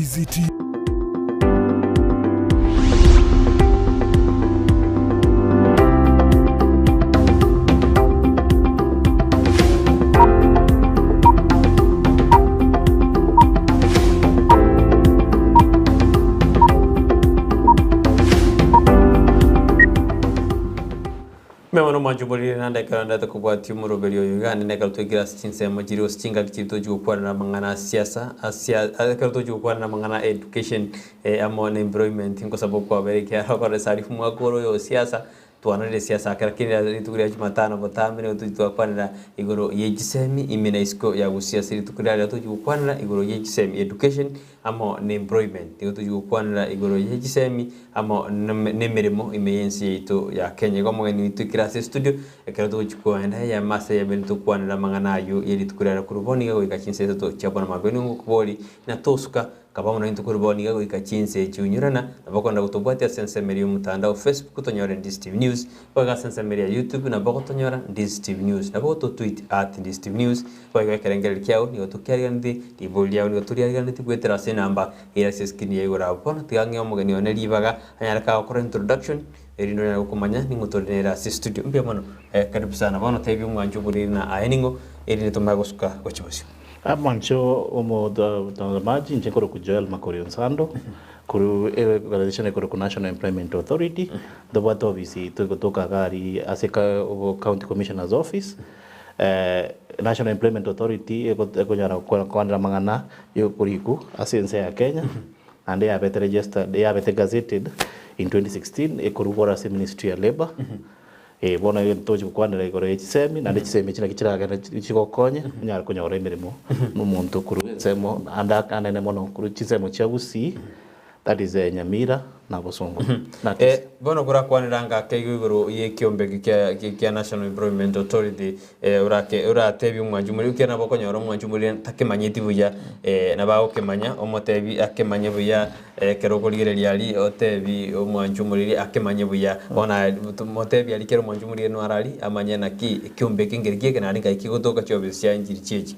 Ndizi TV. Memono majumuri na ndeka ndata kubwati umuroberio yugani ndeka tugira sinse majiri osinga kitito jukwana na mangana siasa akaruto jukwana na mangana education amon employment ngo sababu kwa bereke hakore sarifu mwakoro yo siasa tuanare siasa akarakira litukuria Jumatano botamire tutwakwana igoro Chisemi imena isko ya siasa litukuria tujukwana igoro Chisemi education amo employment tujukwana igoro Chisemi amo Emeremo imeyensi ito ya Kenya kwa mugeni tukira studio akaruto jukwana ya masa ya bento kwana mangana yo yelitukuria kuruboni go ikachinse to chapona mabeni ngo kuboli na tosuka kaba muna into kuruboni go ikachinse chunyurana nabakonda gutobwatia sensemeri mutandao Facebook kutonyora Ndizi TV News baga sensemeri YouTube na bakotonyora Ndizi TV News na bakoto tweet @Ndizi TV News baga kerengere kyao ni otukiaria ndi dibolia ni oturiaria ndi gwetera se namba ira seskin yegora upon tigange omugeni oneri baga anyaraka okora introduction erindo na kumanya ni mutorera studio mbia mono karibu sana bana tebi umwanju buri na ayeningo eri nitomagosuka gochibosio Amancho omo da maji nchekoro kujoel Makori Onsando kuru organization kuru National Employment Authority the what obviously toka gari aseka county commissioner's office National Employment Authority ekonyara kwandra mangana yo kuriku asense ya Kenya and they have registered they have gazetted in 2016 ekurugora se Ministry of Labor bona toje kwanira igoro Chisemi na Chisemi kina kichiraga chikokonye nyara kunyora Emeremo n'umuntu kuru semo anene mono kuru Chisemi cha Kisii that is Nyamira na Bosongo bono kura kwanira nga kegigoro ye kiombe kya National Employment Authority uratebi umwanjumuri ukena bokonyora umwanjumuri takemanyiti buya na bawo kemanya omotebi akemanye buya kerogorigere lyali otebi umwanjumuri akemanye buya ona motebi ali kero umwanjumuri no arali amanya na kiombe kingerikie kana ringa ikigotoka cyobesya injiri chechi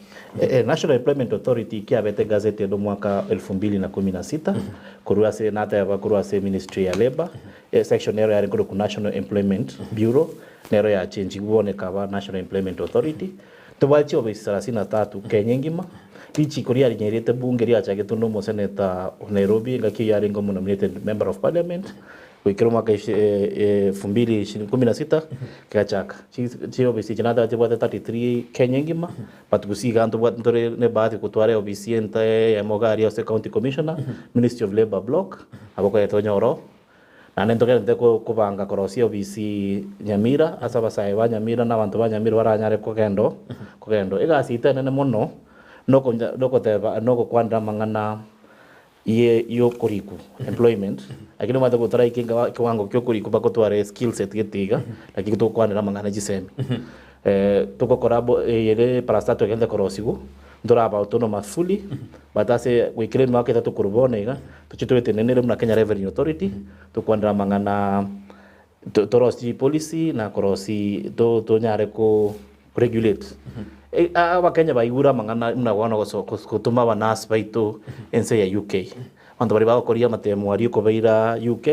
National Employment Authority kiabete gazeti ya mwaka 2016 kuruase nata ya kuruase Ministry ya Labor section area ya ku National Employment Bureau nero ya change ubone kaba National Employment Authority tubachi obisi 33 Kenya ngima kichi koria rinyerete bunge ria chake tuno mo senator Nairobi ngaki yari ngomo nominated member of parliament wikero mwaka 2016 kachaka chi obisi chinada chibwate 33 Kenya ngima patukusiga antu bwatore ne baadhi kutware obisi ente ya mogari ya county commissioner Ministry of Labor block abako yetonyoro na nentokera ndeko kubanga korosi obisi Nyamira asaba sai wa Nyamira na bantu ba Nyamira baranyare kugendo igasita nene muno noko teba noko kwanda mangana ye yo kuriku employment akino mata ko try kinga kiwango kyo kuriku bako tware skill set getiga lakini to kwanda mangana Chisemi toko korabo yele parastato kende korosigu ndora ba autonomous fully batase wikire mwaka tatu kurbonega tuchitwete nenere mna Kenya Revenue Authority to kwanda mangana torosi policy na korosi to nyare ko regulate Kenya baigura mangana mna wana kutuma banas baito ense ya UK ando bari bakoria matemo ari ko beira UK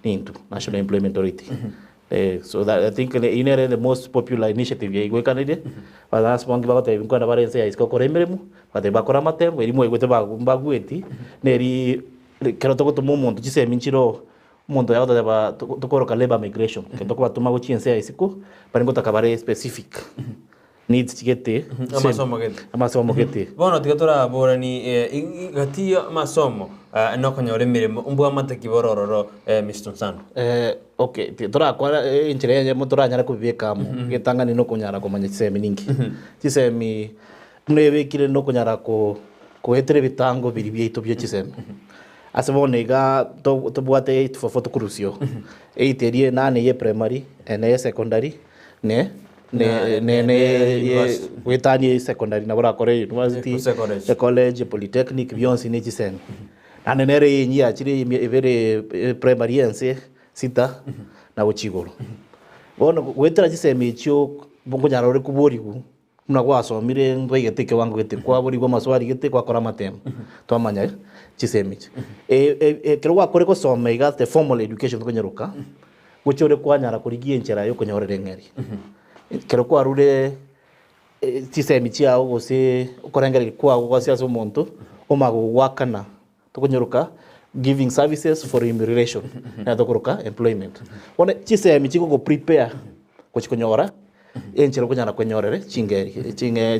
nintu National Employment Authority so that I think the most popular initiative ya igwe kanide banas bongi bagote binkwana bare ense ya isko koremberemu bate bakora matemo eri mwe gwete bagweti neri kero to kutumu muntu Chisemi nchiro muntu yaota ba tokoroka labor migration kento ko batuma go chinse ya isiko bari ngotakabare specific needs chigete amasomo gete bono tigatora borani gati masomo no konyore Emeremo umbwa mataki borororo Mr. Onsando okay tora kwa inchire yenye mutora nyara kubika mu gitangani no kunyara komanya Chisemi ningi Chisemi tunebekire no kunyara ko etere bitango biri byeito byo Chisemi asabonega to bwate for fotokurusio eiterie nane ye primary ene secondary ne wetani secondary na bora kore university college polytechnic beyonce ni Chisemi anenere yenyi achire evere primary ense sita na uchigoro bono wetera Chisemi chyo bongo nyarore kuborigu muna gwasomire ndwe gete kiwango gete kwa buri gwa maswali gete kwa kora matem twamanya Chisemi kero gwakore gusoma iga the formal education tukonyeruka guchore kwanyara kurigie nchera yo kunyorere ng'eri kero kwarure Chisemi chiao gose ukorengera kwa gwasiasa umuntu omagwakana tukonyeruka giving services for remuneration na tukuruka employment one Chisemi chiko go prepare kuchikonyora enchero kunyara kwenyorere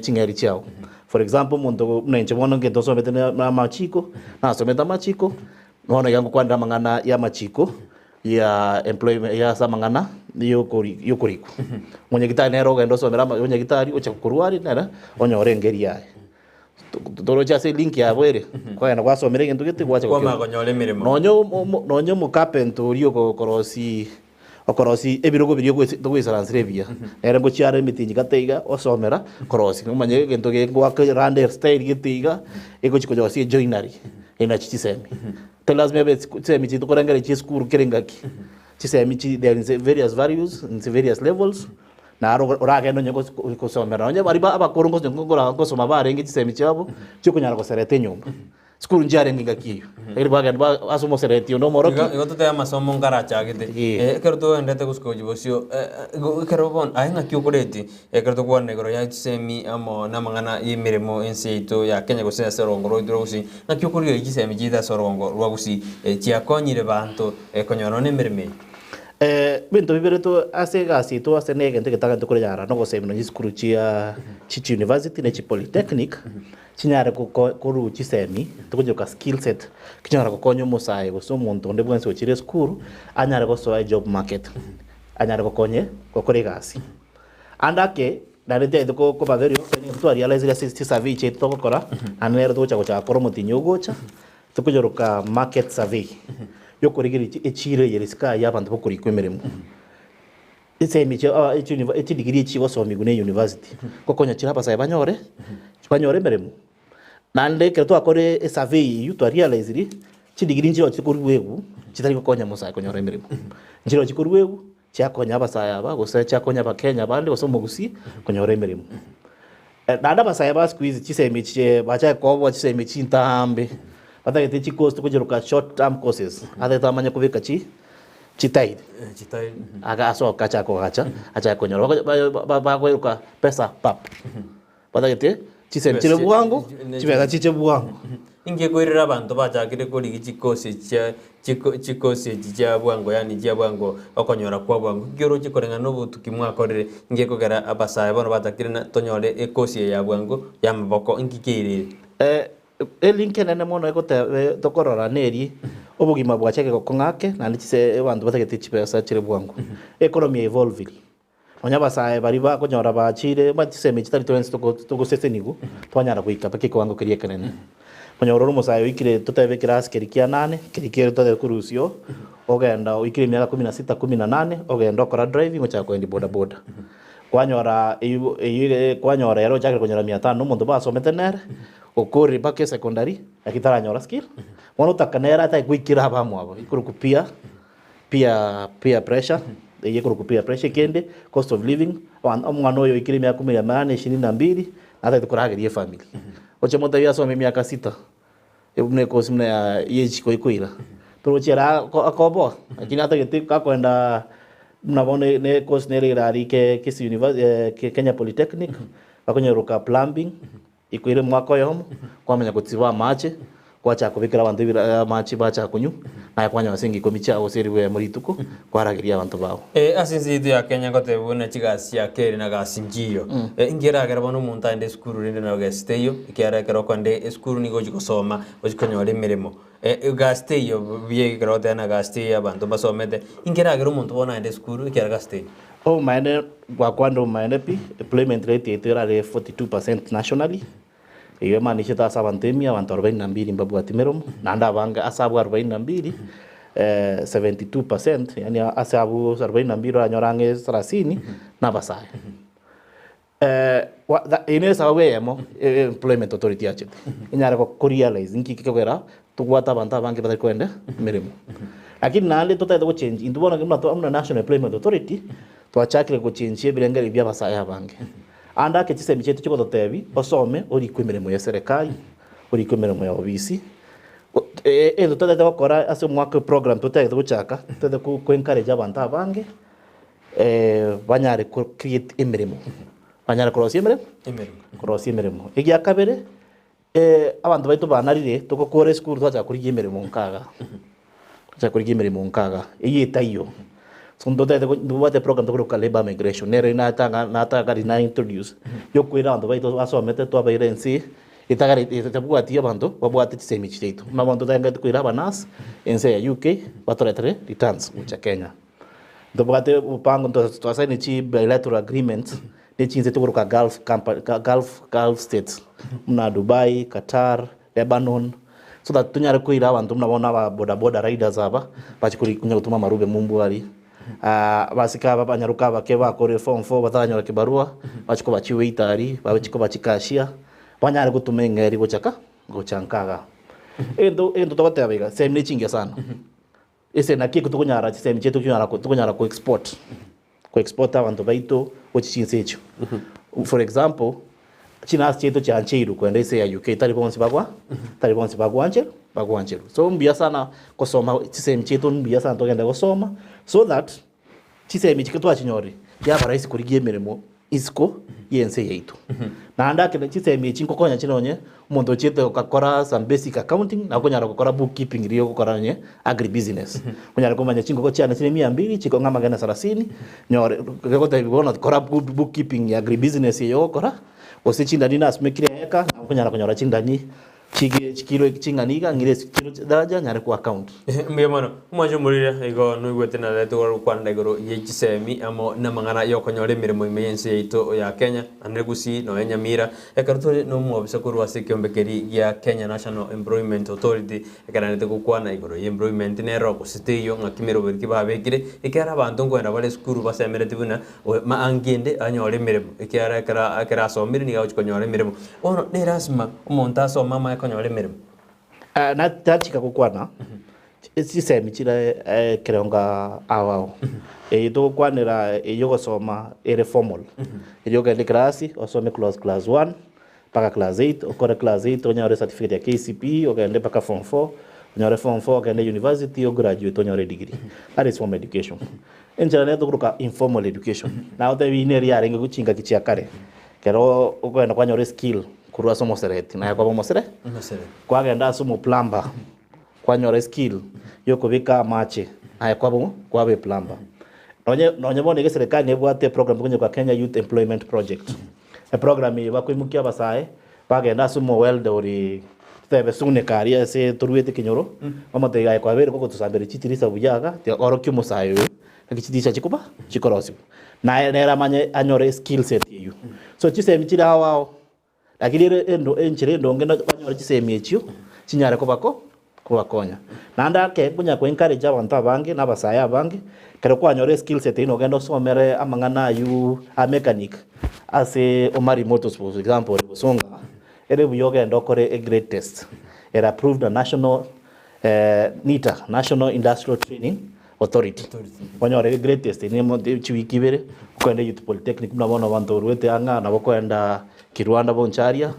chingeri chiao. For example muntu mnenche mwana ngento somete na machiko na someta machiko nona yangu kwanda mangana ya machiko ya employment ya samangana yokuriku mwenye gitari nero gendo somera mwenye gitari ocha kuruari nera onyore ngeri yae toro cha se link ya bwere kwa na kwasomere ngento gete kwacha kwa magonyole mirimo nonyo mu carpenter yo okorosi ebirogo biri gwisaransirebia era ngo chiare mitinyi gateiga osomera korosi umanye gento gengwa rande style gitiga ego chikojosi joinary ina Chisemi telazme be Chisemi chitu korangere chiskuru kerengaki Chisemi chi there is various values in various levels na orage no nyego kusomera onye bari abakorongo ngora ngosoma barenge Chisemi chabo chikunyara koserete nyumba skuru njare ngingakiyo eri baga asumo sereti no moroki igoto te amasomo ngaracha gite kero to endete gusko jibosio kero bon ainga kyukureti kero to kwane goro ya Chisemi amo na mangana imirimo enseito ya Kenya gose sorongo idro gusi na kyukurio Chisemi jida sorongo rwa gusi chiakonyire bantu konyono ne mirime bintu bibereto ase gasi to ase nege ndeke taga kure yara no gose no skuru chia Chichi University ne chi Polytechnic chinyare ko Chisemi tukujoka skill set kinyara ko konyo musai goso muntu nde bwanse ochire skuru anyare ko so job market anyare ko konye ko kore gasi andake narete ko bageri to realize ga survey che to kora anere to cha koro mutinyo gocha tukujoka market survey yokorigiri echire yeriska yabantu bokuri kwemeremo Chisemi cha echi degree chi wasomi gune university kokonya chira basa banyore meremo nande keto akore survey you to realize ri chi degree nchiro chikurwegu chitari kokonya musa konyore meremo nchiro chikurwegu cha konya basa yaba gose cha konya ba Kenya bande osomo gusi konyore meremo nanda basa yaba squeeze Chisemi che bacha ko Chisemi chintambe batagete chikos tukujeruka short term courses ade tamanya kubika chitai aga aso kacha ko gacha acha konyoro ba kweruka pesa pap batagete Chisemi chile buango chibega chiche buango inge kwirira bantu bachakire kuri chikosi cha buango yani cha buango okonyora kwa buango gero chikorenga no butukimwa korere inge kogera abasaye bono batakire na tonyore ekosi ya buango ya maboko ingikirire elinkene ne mono ekote tokorora neri obugima bwachake kokongake na ndichise bantu batagete chipesa chire buango economy evolve onya basaye bari ba konyora bachire Chisemi chitari twense toko sesenigu twanyara kuika pake kwango kirie kanene konyora umusaye wikire tutebe class kirikia 8 kirikire tote kurusio ogenda wikire miaka 16 18 ogenda okora driving ocha kwendi boda kwanyora kwanyora yaro chakire konyora 500 muntu basomete nere okori bake secondary akitara nyora skill mono takanera ta kwikira bamwe abo ikurukupia pia pressure ikurukupia pressure kende cost of living omwana oyo ikiri miaka 22 ata tukuragerie family oche monta ya some miaka 6 ebune kosimna ya yechi koikuira pero chera akobo lakini hata getika kwenda mnabone ne course nere rari ke Kisii University Kenya Polytechnic bakonyeruka plumbing ikwire mwako yomo kwamenya kutsiba mache kwacha kubikira abantu bira machi bacha kunyu na kwanya wasingi komicha oseriwe murituko kwaragiria abantu bawo asinzi ya Kenya gote bune chigasi ya keri na gasinjiyo ingera gara bono muntu ande skuru rinde na gasteyo ikiara kero kwande skuru ni goji kusoma ojikonyore mirimo gasteyo biye grote na gasteyo abantu basomete ingera gara muntu bona ande skuru ikiara gasteyo maene wakwando maene pi employment rate itera 42% nationally iyo maanisha ta sabantemi abantu 42 mbabu atimeromo nanda banga asabu 42 72% yani asabu 42 anyorange 30 na basaya ine sababu yemo employment authority achete inyara ko realize nkikikogera tugwata abantu abange batari kwenda mirimo lakini nale tutaenda ko change indubona ngimna to amna national employment authority twachakire ko change ebirengere bya basaya abange anda ke Chisemi chetu chiko totebi osome ori kwemeremo ya serikali ori kwemeremo ya obisi endo tete gukora ase mwaka program tete guchaka tete ku encourage abantu abange banyare ku create emeremo banyare kurosia emeremo igia kabere abantu baitu banarire tukokore school twacha kuri emeremo nkaga iyetayo so tete duwate program tukuruka labor migration nere na tanga na introduce yokwira abantu baitu asomete twabaire nsi itagari itabuatia abantu babwate Chisemi chitu na abantu tanga kwira banas ense ya UK batoretere returns mucha Kenya ndobwate upango twasaini chi bilateral agreement ne chinze tukuruka Gulf states mna Dubai, Qatar, Lebanon so that tunyare kwira abantu mnabona ba boda riders aba bachikuri kunya gutuma marube mumbuari basika banyaruka bakeba kore form 4 batanyora kibarua bachiko bachiwe itari bachiko bachikashia banyare gutuma ngeri gochankaga endo tawate abega Chisemi chingia sana ese na kiko tukunyara Chisemi chetu tukunyara ku export abantu baito ochinse echo for example china chetu cha ancheru kwenda ise ya UK tari bonsi bagwancheru so mbia sana kusoma Chisemi chetu mbia sana togenda kusoma so that Chisemi chikatwa chinyori yaba rahisi kurigie emeremo isiko yense yaitu na anda kile Chisemi chinko konya chinonye umuntu chete ukakora some basic accounting na kunyara gukora bookkeeping riyo gukora nye agribusiness kunyara kumanya chinko kochana chini 200 chiko ngama gana 30 nyore gota ibona gukora bookkeeping ya agribusiness yo gukora osichinda dina asmekire eka na kunyara chindani chikilo chinganiga ngire kilo daraja nyare ku account mbiyamano umajo murire igo nuigwete na leto waru kwanda igoro ye Chisemi amo na mangana yo konyore mirimo imeyense yito ya Kenya anegusi no enyamira ekaruto no mwabisa kurwa sekombekeri ya Kenya National Employment Authority ekananete kukwana igoro ye employment ne roko sitiyo ngakimero beriki babekire ikara abantu ngwenda bale skuru basemere tibuna ma angende anyore mirimo ikara ekara somiri ni gaucho konyore mirimo ono ne rasma umonta so mama konyore mirimo na tachika kukwana Chisemi chira kironga awao ito kwanira yogo soma ere formal yoga de class osome class 1 paka class 8 okore class 8 onyore certificate ya KCP ogende paka form 4 onyore form 4 ogende university o graduate onyore degree that is formal education enjana neto kuruka informal education now the winner ya rengo kuchinga kichia kare kero ogenda kwanyore skill kurwa somo sereti na yakwa mosere kwa genda somo plumber kwanyore skill yoko bika mache na kwa be plumber nonye bone serikali nebwate program kunye kwa Kenya Youth Employment Project a program bakwimukia basae bagenda somo weld ori tebe sune karia se turuete kinyoro amate ya kwa bere koko tusambere chitirisa buyaga te oro kyumusayo akichitisha chikuba chikorosi na era manye anyore skill set yu so Chisemi chira hawao lakini endo enchire ndongenda kwanyora Chisemi echo chinyare kubakonya nanda ke kunya ku encourage abantu abange nabasaya abange kero kwanyore skill set ino gendo somere amangana yu a mechanic ase Omari Motorsports for example Busonga ere buyoga ndokore a grade test era approved a national NITA National Industrial Training Authority kwanyore grade test ni mo chiwikibere kwenda youth polytechnic mnabona abantu ruete anga nabo kwenda Kirwanda boncharia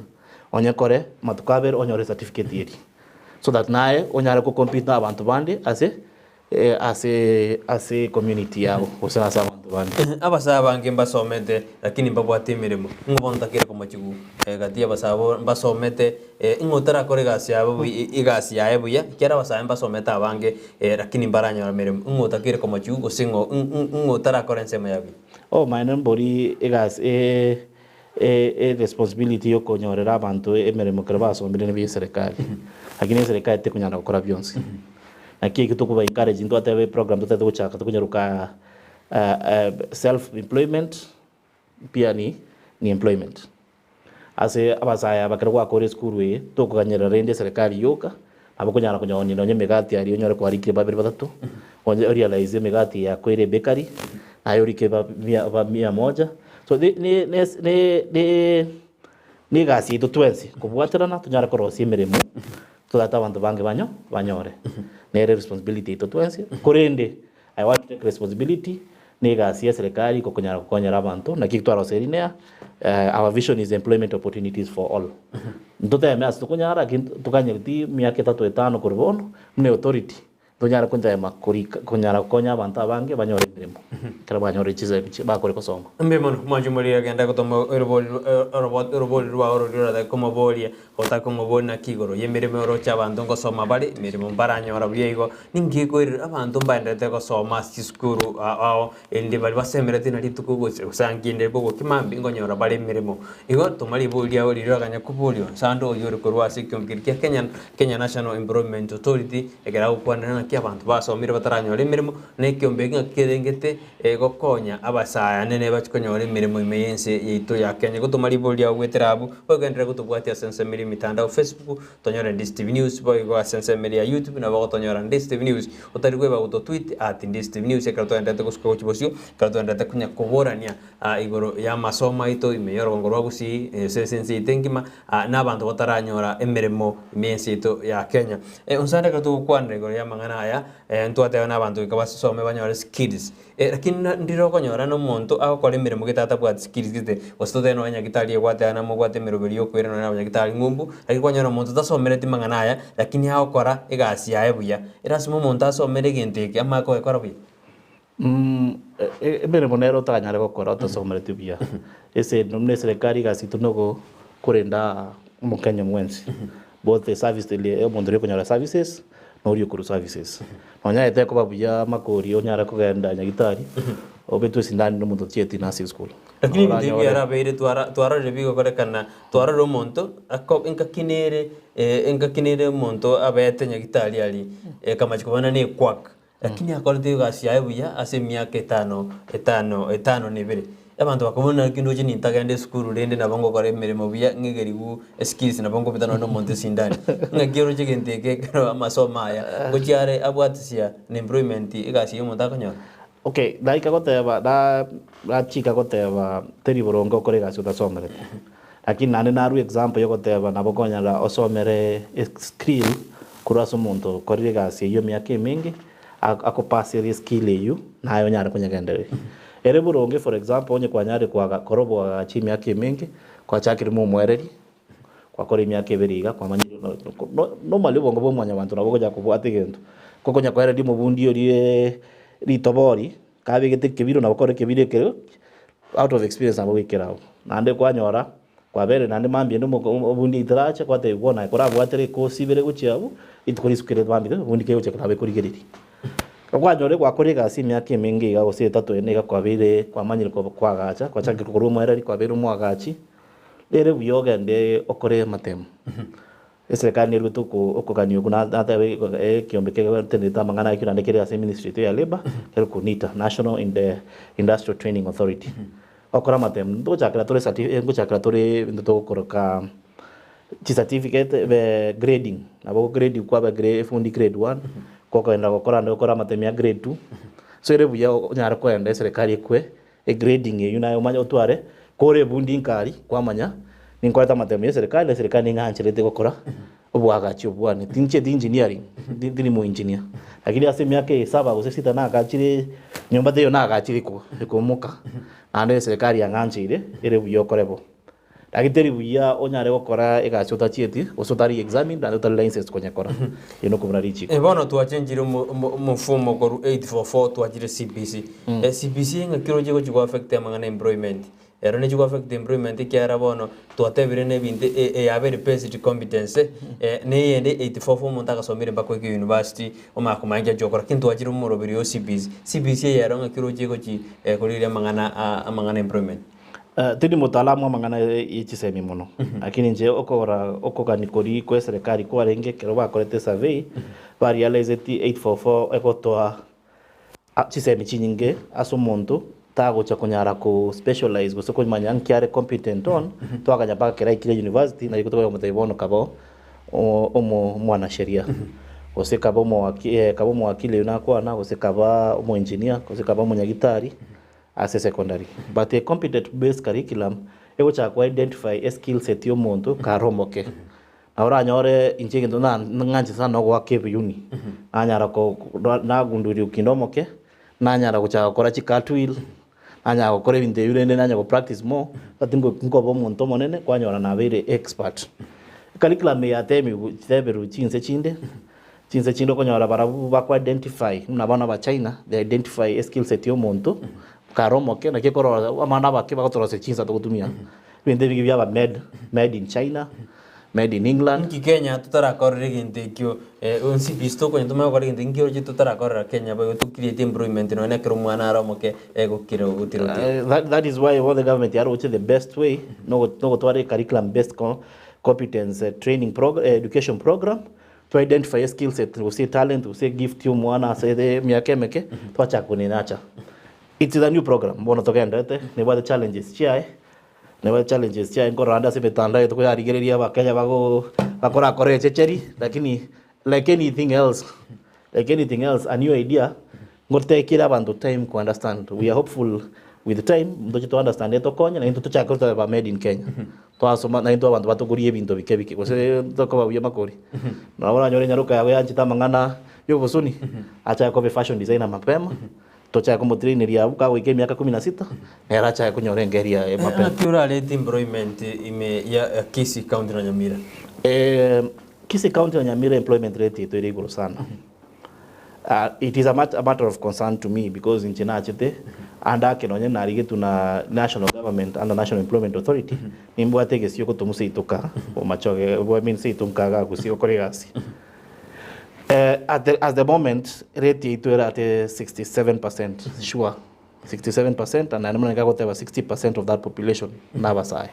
onyekore matukabere onyore certificate yeri so that nae onyare ko compete na abantu bandi ase community yao osana sa abantu bandi abasaba bange mbasomete lakini mbabwate mirimo ngobonta kire ko machigu gati abasaba mbasomete ingotara kore gasi yabo igasi yae buya kera basaba mbasomete abange lakini mbaranya mirimo ngotakire ko machigu osingo ngotara kore nsema yabi maana mbori igasi responsibility yo konyorera abantu emeremo krebaso mbere ne serikali lakini serikali te kunyana gukora byonse nakiki tukuba encourage ndo atebe program tutete guchaka tukunyaruka self employment pia ni employment ase abasaya bakarwa kore school we tukuganyera rende serikali yoka abakunyana kunyoni no nyemegati ari onyore kwa rikire babiri batatu onye realize megati ya kwere bakery ayo rike ba 100 so ni gasi to 20 kubwaterana tunyara korosi emeremo so that abantu bange banyore nere responsibility to 20 korende I want to take responsibility negasi ya serikali kokonyara kokonyara abantu na kitwaro serine our vision is employment opportunities for all ntote ya mas tukonyara tukanyirti miaka 3-5 kurbono mne authority tonyara kunja Makori konyara konya abantu abange banyore mirimo kera banyore Chisemi bakore kosongo Mbemano majumuri agenda kotomo robot rwa ororira da como bolia ota como bona kigoro yemirimo orocha abantu ngosoma bari mirimo baranyora buyego ningiko abantu mbandete gosoma sikuru ao ende bali basemerete na litukugose usanginde bogo kimambi ngonyora bari mirimo igo tumali bolia oriro ganya kubulio sando yori korwa sikyombirkia Kenya National Environment Authority egera ukwana na abantu basomire bataranyora imirimo nekyombe ngakirengete gokonya abasaya nene bakonyora imirimo imeyense yito ya Kenya gutumari bolia gweterabu bagendera gutubwatia sensemiri mitandao Facebook tonyora Ndizi TV News boy go sensemiri ya YouTube na bago tonyora Ndizi TV News utarigwe ba uto tweet @Ndizi TV News ekarato ndate kusko chibosio karato ndate kunya kuborania igoro ya masoma ito imeyoro ngoro gusi sensensi tengima n'abantu bataranyora imirimo imeyense ito ya Kenya unsanda karato kwandre igoro ya mangana aya ntwate n'abantu ikabasome banyora skills lakini ndiro konyora no muntu akokora imirimo gitata bwa skills gite wasitode no nyagitari gwate na mugwate miroberi yo kwera na nyagitari ngumbu lakini konyora muntu tasomere timangana aya lakini akokora igasi yae buya irasimo muntu asomere ginteke amako ekora buya ebere monero tanyare gokora tasomere tibuya ese nomne serikali gasi tunogo kurenda mukenya mwensi both the service le mondre konyora services no rio kuru services onya ete ko babuya Makori onyara kugenda nyagitari obetu sindani no muntu tieti na school lakini ndibi ara beire twara rebigo korekana twara ro monto akko enka kinere monto abete nyagitari ali kama chikubana ne kwak lakini akorete gasi yabuya ase miaka 5 nebere abantu bakubona kintu je nintagende school rende nabongo kore mirimo biya ngegerigu skills nabongo bitano no monte sindani ngagero je genteke kero amasoma aya gochare abwatisia employment igasi yo monta konyora okay daika goteba da chika goteba teri borongo kore gasi utasomere lakini nane naru example yo goteba nabokonya la osomere skill kuraso muntu kore gasi yo miaka mingi akopasiri skill yo nayo nyara kunyagendere ere buronge for example onye kwanyare kwa korobo wa chimi yake mingi kwa chakiri mu mwereri kwa kore myake beriga kwa manyi no malibo ngo bomwanya bantu nabo kujya kubwate gento koko nya kwere ndi mubundi ori ritobori kabe gete kibiro nabo kore kibire kero out of experience nabo wikeraho nande kwanyora kwa bere nande mambye ndo mubundi itaracha kwa te bona kora bwatere ko sibere guchiabu itkori sukere bambye bundi ke uche kabe kuri geriri kwanyore kwa kore gasi myake mingi ga gose tatu ene ga kwabire kwa manyire kwa gacha kwa changi kuru mwereri kwa bere mu agachi rere buyoga nde okore matemu serikali ni rutuko okokaniyo kuna hata kiombe ke tendeta mangana ikuna ndekere ase ministry ya labor kel kunita National Industrial Training Authority okora matemu ndo chakra tore certificate ngo chakra tore ndo koroka certificate be grading abo grade kwa ba grade fundi grade 1 koko enda gukora ndo kora matemu ya grade 2 so ere buya nyara ko enda serikali kwe grading ye yunayo manya otware kore bundi nkari kwamanya ninkwata matemu ya serikali nganchirete gukora ubwagachi ubwane tinche engineering ndini mu engineer lakini ase miaka 7 gose 6 na agachire nyumba teyo na agachire ko muka ande serikali yanganchire ere buya korebo agiteri buya onyare gukora egacho tachieti osotari examine na total license konyakora yeno kubra richi bono twachenjire mufumo koru 844 twajire CPC CPC ngakiro je go affect amangana employment ero ne go affect employment kiara bono twatebire ne binde ya very basic competence ne yende 844 monta somire mbako ki university omakumanja jokora kintu wajire umurobiri yo CPC yero ngakiro je go kulire amangana employment tini mutaalamu mangana Chisemi muno lakini nje okokani kori kwa serikali kwa renge kero bakorete survey ba realize 844 ekotoa Chisemi chinyinge aso muntu tago cha kunyara ku specialize gusoko manya nkiare competent on twakanya baka kera ikire university na ikutoka mutaibono kabo omo mwana sheria osekabo mo wakili unakwa na osekaba omo engineer osekaba mo nyagitari as a secondary but a competent based curriculum ego cha ku identify a skill set yo muntu karomoke ahora nyore inchege ndo na nganchi sana kwa kebu uni anyara ko na gunduri ukindomoke nanyara gucha gukora chikatwil anya gukora ibintu yurende nanya go practice more batingo ngobo muntu monene kwanyora na very expert curriculum ya teberu chinse chinde konyora barabu bakwa identify nabana ba China they identify skill set yo muntu karomoke na kekoro amana bake bakotorose chinsa tukutumia binde bigi byaba made in China made in England Kenya tutarakorera ginte kyo onsi bisto ko ntuma ko ginte ngiro jitu tutarakorera Kenya ba to create employment no ne kero mwana aromoke ego kiro utiro that is why all the government are which the best way no to curriculum based competence training program education program to identify skill set to see talent to see gift you mwana say the miake meke to acha kuninacha it is a new program bono to kenda ne ba the challenges chai ngoranda se betanda to ya rigereria ba Kenya bago bakora kore checheri lakini like anything else a new idea ngote kila bantu time to understand we are hopeful with the time ndo to understand eto konya na into chako to ba made in Kenya to asoma na into bantu batugurie bintu bike ko se to ko ba makori na wala nyore nyaruka ya yanchita mangana yo bosuni acha ko be fashion designer mapema tocha como trainer ya buka wiki miaka 16 era cha kunyore ngeria mapema kiura late employment ime ya Kisii county na Nyamira Kisii county na Nyamira employment rate ito iriguru sana it is a matter of concern to me because in China chete anda kenonye narige tuna national government and national employment authority nimbwate gesio ko tumuse ituka o machoge bo mean se itunkaga kusio koregasi at the moment rate ito era at 67% sure 67% and anamana ngago teba 60% of that population nabasai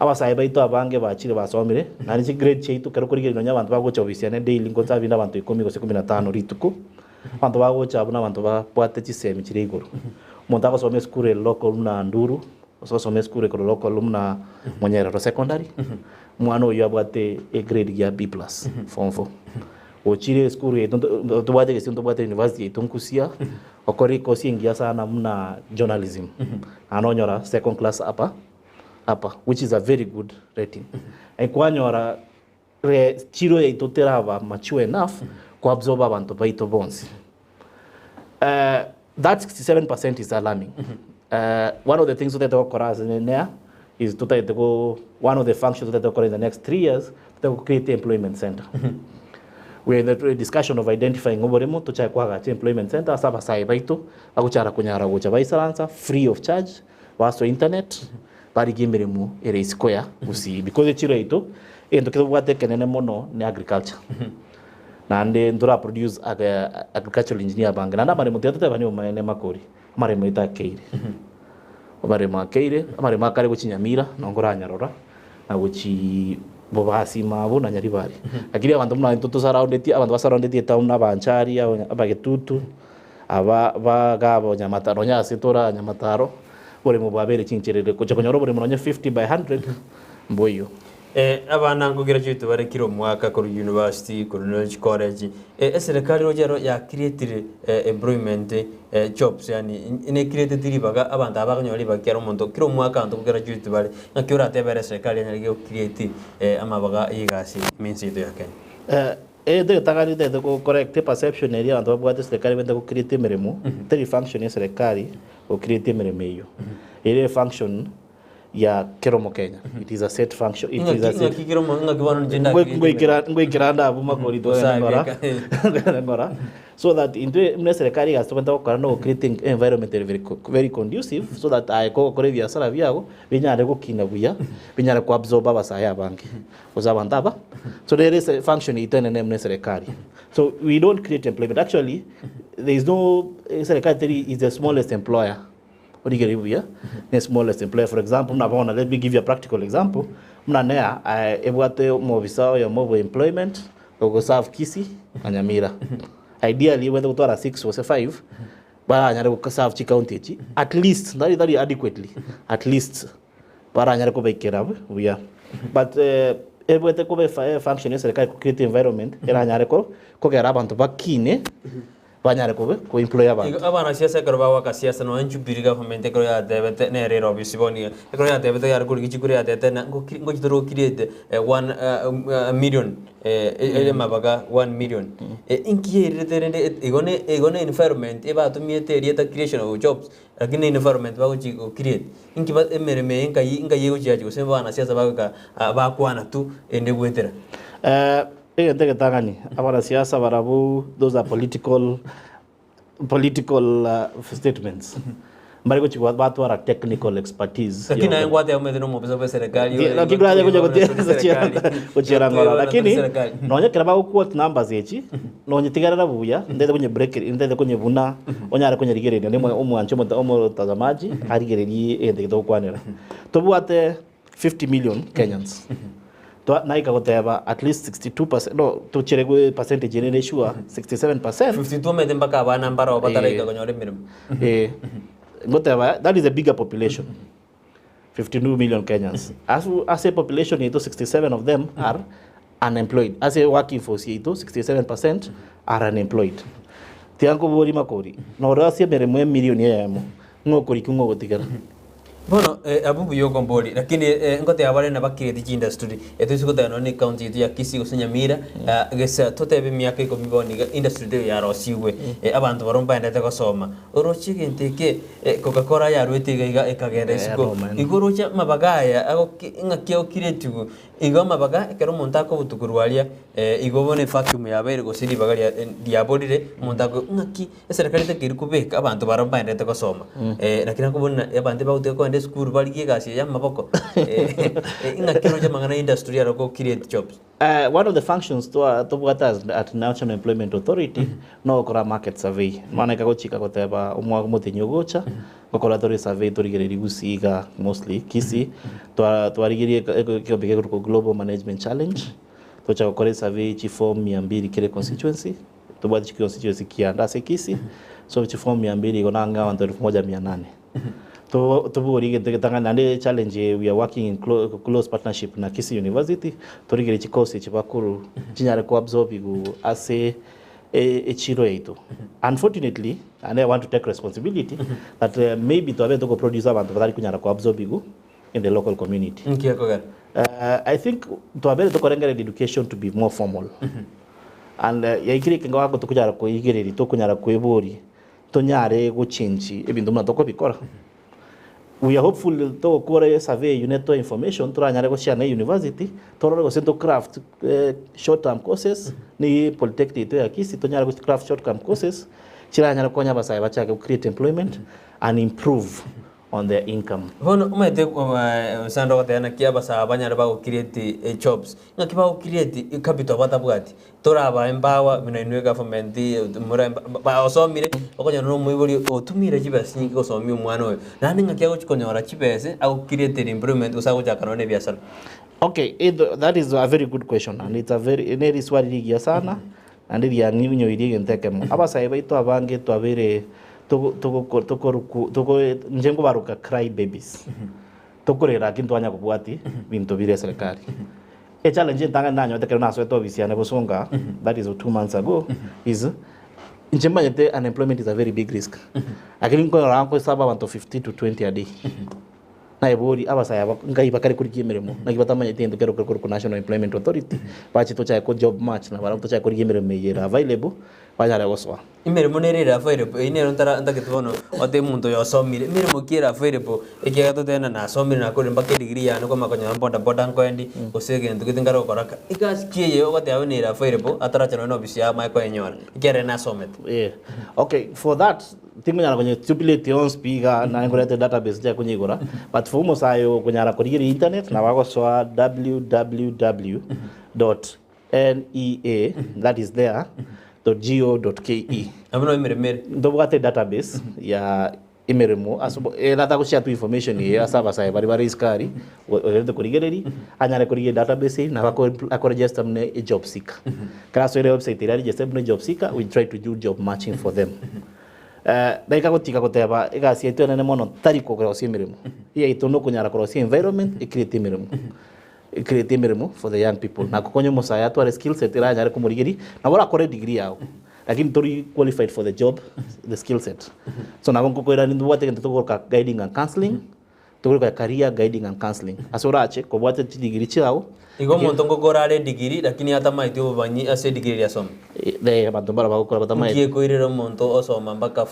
abasai baito abange bachire basomire nani chi grade cheitu kero kurigire nonya bantu bagocha obisiane daily ngoza binda bantu 10 gose 15 rituku bantu bagocha abuna bantu bapwate Chisemi chire iguru muntu akosome school local na Nduru osome school ko local na Monyero secondary mwana oyo abwate a grade ya B+ form 4 ochire school yetu tubate kesi tubate university yetu nkusia okori kosi ingia sana mna journalism anonyora second class upper which is a very good rating ekwanyora chiro yetu terava mature enough ko absorb abantu baito bonzi that 67% is alarming one of the things that okora there is to go one of the functions that occur in the next 3 years to create employment center we are in the discussion of identifying Emeremo to check kwa employment center saba sai baito akuchara kunyara gocha baisalansa free of charge waso internet bari Emeremo ere square usi because chiro ito endo kebwate kenene mono ni agriculture na ande ndura produce agricultural engineer bang na mare mutete tabani omane makori mare moita keire mare makeire mare makare guchinyamira nongora nyarora na guchi bobasi mabo na nyaribari akiri abantu muna ntutu surrounded abantu basarrounded town n'abanchari abagetutu abagabo nyamataro nyasitora nyamataro bore mu babere chincherere ko chakonyoro bore munonye 50 by 100 mboyo abana ngogira chitu bare kiro mwaka ko university ko college serikali rojero ya create employment jobs yani ine create diribaga abantu abaganyori bakero muntu kiro mwaka ndo ngogira chitu bare ngakiura tebere serikali yani create amabaga igasi minsido yake de tagari de ko correct perception area ando bwate serikali bende ko create Emeremo three function ya serikali ko create Emeremo ile function ya Keromo Kenya. It is a set function. It is a set. So that into serikali gastomenta ko creating environment very conducive so that I ko korevia sala viago binyare ko kinabuya binyare ko absorb abasaya banki uzabandaba. So there is a function itene name serikali. So we don't create employment. Actually, there is no serikali is the smallest employer. The smallest employer, for example, let me give you a practical example. Mnanea ebwate movisa ya mobile employment go serve Kisii na Nyamira. Ideally whether to 6 or 5 ba nyare ko serve chi county at least very adequately at least para nyare ko bekera we are but ebwate ko be function serikali create environment era nyare ko gera abantu bakine banyare ko employer ba abana siasa karba waka siasa no anchu biriga government ko ya debete ne re robi siboni ko ya debete ya guri gichi guri ya debete na ngo jitoro create 1 million ele mabaga 1 million inki yerende igone environment eba to miete rieta creation of jobs lakini environment ba uchi create inki ba emereme inka yego jaji ko semba na siasa ba kwana tu ende gwetera ndege tangani abana siasa barabu those are political statements mbari ko chikwa batu ara technical expertise lakini na ngwate ya mwete no mopesa serikali lakini graje kuchira ngora lakini nonye kiraba quote numbers echi nonye tigarara buya ndede kunye break ndede kunye buna onyare kunye rigerere ndemwe omwancho mutazamaji arigereri ende kitokwanira tobwate 50 million Kenyans na ikagoteba at least 62%, no tuchere percentage ine sure 67%. 52 mede mpaka abana mbara batara ikagonyore mirimo ngoteba that is a bigger population. 52 million Kenyans. As a population, 67 of them are unemployed. As a working force, 67% are unemployed. Tiango bori makori. No rasi Emeremo million yamo. Ngokori kungogotigara. Bono abubu yoko mboli lakini ngote abale na bakireti industry etusuko tano ni county ya Kisii Nyamira gesa totebe miaka iko miboni industry de ya rosiwe abantu baromba ndete gosoma orochike nteke Coca-Cola ya rwetega ikagere siko igorocha mabagaya ago ngakyo kiretu igo mabaga ekero montako butukurwalia igobone vacuum ya bere gosiri bagalia diabolire montako ngaki serikali tekiri kubeka abantu baromba ndete gosoma lakini kubona abantu baute school baligie gasi ya maboko ingakiro je mangana industry ya ko create jobs. One of the functions to what at National Employment Authority no kora market survey mana ka gochika goteba umwa mutinyo gocha gokora tori survey tori gereri gusiga mostly Kisii to arigirie ko bige ko global management challenge to cha gokora survey chi form 200 kile constituency to bwa chi constituency kianda se Kisii so chi form 200 gonanga 1800 to bori ke tangana ne challenge we are working in close partnership na Kisii University to rigere chi course chi bakuru chinyare ko absorb igu ase chiro eito. Unfortunately, and I want to take responsibility that maybe to have to produce abantu batari kunyara ko absorb igu in the local community. I think to have to korengere education to be more formal. And ya ikiri kinga wako to kujara ko igere to kunyara ko ebori to nyare go change ebintu mna to ko bikora. We are hopeful to kore survey uneto information to anyare go share na university to ro go sento craft short term courses ni polytechnic to ya Kisii to nyare go craft short term courses chira anyare ko nyaba sai bacha create employment and improve on their income. Hono umete sando katena kiaba sa banyare ba create jobs ngakiba go create capital batabwati tora ba embawa bino government mura ba osomire okonya no muibori otumire jibasi nyingi osomie umwana oyo nani ngakia gochikonyora chibese au create improvement usago chakanone biashara. Okay, that is a very good question and it's a very neri swali ligia sana and ya nyinyo irige ntekemo abasa ibaito abange to abere toko njengo baruka cry babies tokorera kintu anya kubwati bintu bire serikali challenge tanga nanyo tekero naso to bisiana bosonga that is 2 months ago is njemba yete unemployment is a very big risk akini ko ranko saba bantu 50 to 20 a day na ebori abasa yaba ngai bakari kuri Emeremo na kibatamanya tendo kero ko National Employment Authority bachi to cha ko job match na bara to cha ko Emeremo yera available banyare goswa Emeremo nerera available ine ntara ndaketono ote muntu yo somire Emeremo kira available ekiga to tena na somire na ko mbake degree ya no ko makonya boda boda nkoendi osege ntu kitingaro koraka igaskie yo ko te awenera available atara chano no bisia mai ko enyora ikere na somet. Okay, for that tingonyara kwenye stipulate on speaker na ngorete database ya kunyigora but for most ayo kunyara kuri internet na wako swa www.nea that is there .go.ke amno Emeremo ndobwate database ya Emeremo asubo nata kushare tu information ye asaba sai bari iskari orete kurigereri anyare kurige database na wako register mne job seeker kraso ile website ile register mne job seeker we try to do job matching for them. Daika gotika goteba igasi eto nene mono tariko kwa Emeremo iya itono kunyara kwa environment create Emeremo for the young people na kukonyo musaya to skill set ira nyare kumurigiri na bora kore degree yao lakini tori qualified for the job, the skill set. So na kongo kwera nindu wate kento ka guiding and counseling, to ka career guiding and counseling. Asorache ko wate degree chao. Igo muntu ngogorare degree lakini hata maiti ubanyi ase degree ya soma. Le bantu bara bakora batamaye. Ngiye koirera muntu osoma mpaka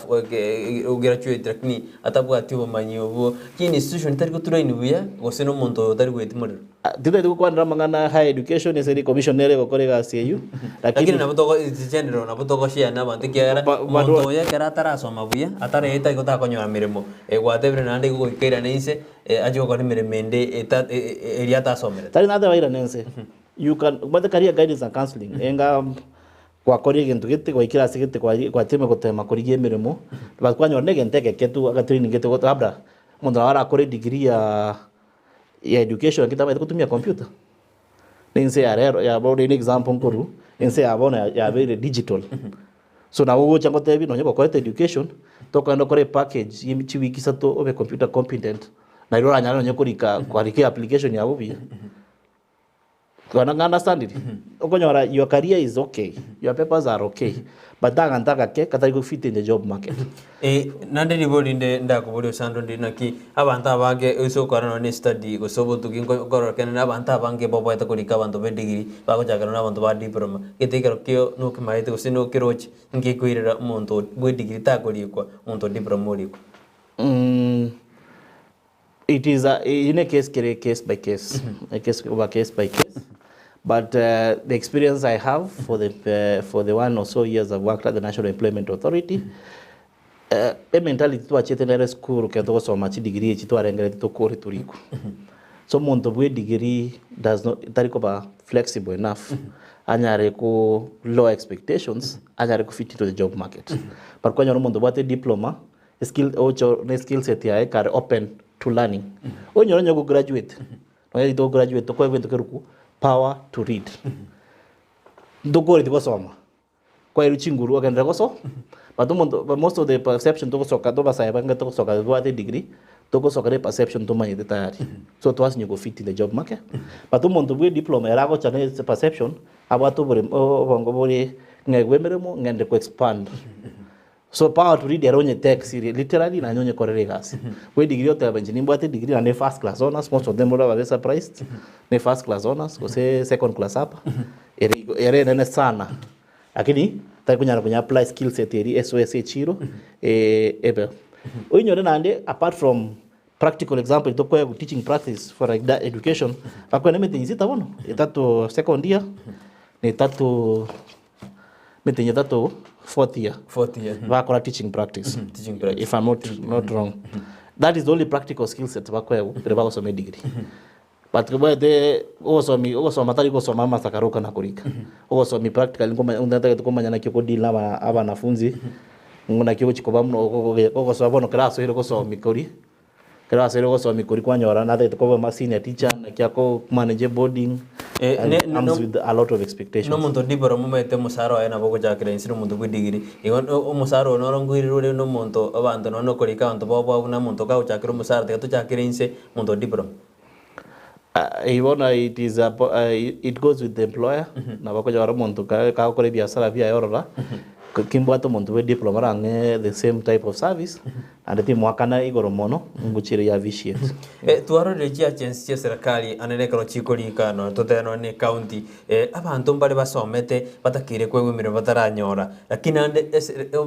graduate lakini hata bwati ubanyi ubu. Kini institution tari kuturaini buya goseno muntu tari kwetimurira. Tito ito kwa mangana high education eseri commissioner gokore ga CU lakini nabutogo general nabutogo shia na bantu kiara muntu ya kera tarasoma buya atare eta igota konyora mirimo gwatebre nande gukira neise ajo ko miremende eta eria tasomera tari nade waira nense you can but career guidance and counseling enga kwa kori gintu gite kwa ikira sigite kwa time gotema kori mirimo bakwanyo nege nteke ketu aga training gite gotabra muntu ara kore degree ya education kita baita kutumia computer nense ya bode in example nkuru nense abona ya very digital so na wo chango tebi no nyoko kwa education toka ndo kore package yimichi wiki sato obe computer competent na iro anyalo nyoko rika kwa rike application ya bobi kwa na understand it okonyora your career is okay, your papers are okay, but ndanga ke katari go fit in the job market nande ribori ndakuburi Onsando ndinaki abantu abage usokora no study gosobo tukingo korora kenana abantu abange bobo eta kurika abantu be degree bago jagana n'abantu ba diploma gitekero kyo no kimaite gusino kirochi ngikuirira umuntu bwe degree takorikwa umuntu diploma uriko. It is in a case by case, a case by case. But the experience I have for the 1 or so years I've worked at the National Employment Authority, a mentality to achieve a school can also much degree to arrange to core turiko. So monto bwe degree does not tarikoba flexible enough. Anyareko low expectations, anyareko fit into the job market. But when you're monto bwate diploma, skill set ya are open to learning. When you're go graduate, when you do graduate, to go to power to read. Ndogori to go soma. Kwa iruchinguru again regoso. But most of the perception to go soka to basa yabanga to soka do degree to go soka perception to my tayari. So to us you go fit in the job market. But to monto we diploma erago chane perception about to bore bore Emeremo ngende ko expand. So power to read their own text literally na nyonye koregas. We degree ote abenjini mbate degree na first class honors, most of them were surprised. Ne first class honors ko se second class hapa. Ere nene sana. Lakini tayo kunya apply skill set eri SOS chiro ebe. Unyore nande apart from practical example to kwa teaching practice for like that education akwa nemete nzita bono etatu second year ne tatu metenye tatu fourth year bakora teaching practice if I'm not wrong that is the only practical skill set bakwa treba so degree but the also matari ko soma masakaruka na kurika also mi practical ngoma unataka tukomanya na kiko deal na abanafunzi ngona kiko chikoba mno ko so abono class ile ko so mikori class ile ko so mikori kwanyora na that ko ma senior teacher na kyako manage boarding comes with a lot of expectations. No muntu diboro mumete musaro ena boko jakira insiro muntu ku degree igon musaro no rongwirire no muntu abantu no korika abantu bobo na muntu ka ujakira musaro te jakira inse muntu diboro. It is it goes with the employer na bako jara muntu ka kore biashara via yorora kimbwato muntu we diploma range the same type of service and the mwakana igoro mono nguchire ya vitiate tuaro regia agency ya serikali anene karo chikorika no toteno ne county abantu mbare basomete batakire kwewe mire bataranyora lakini ande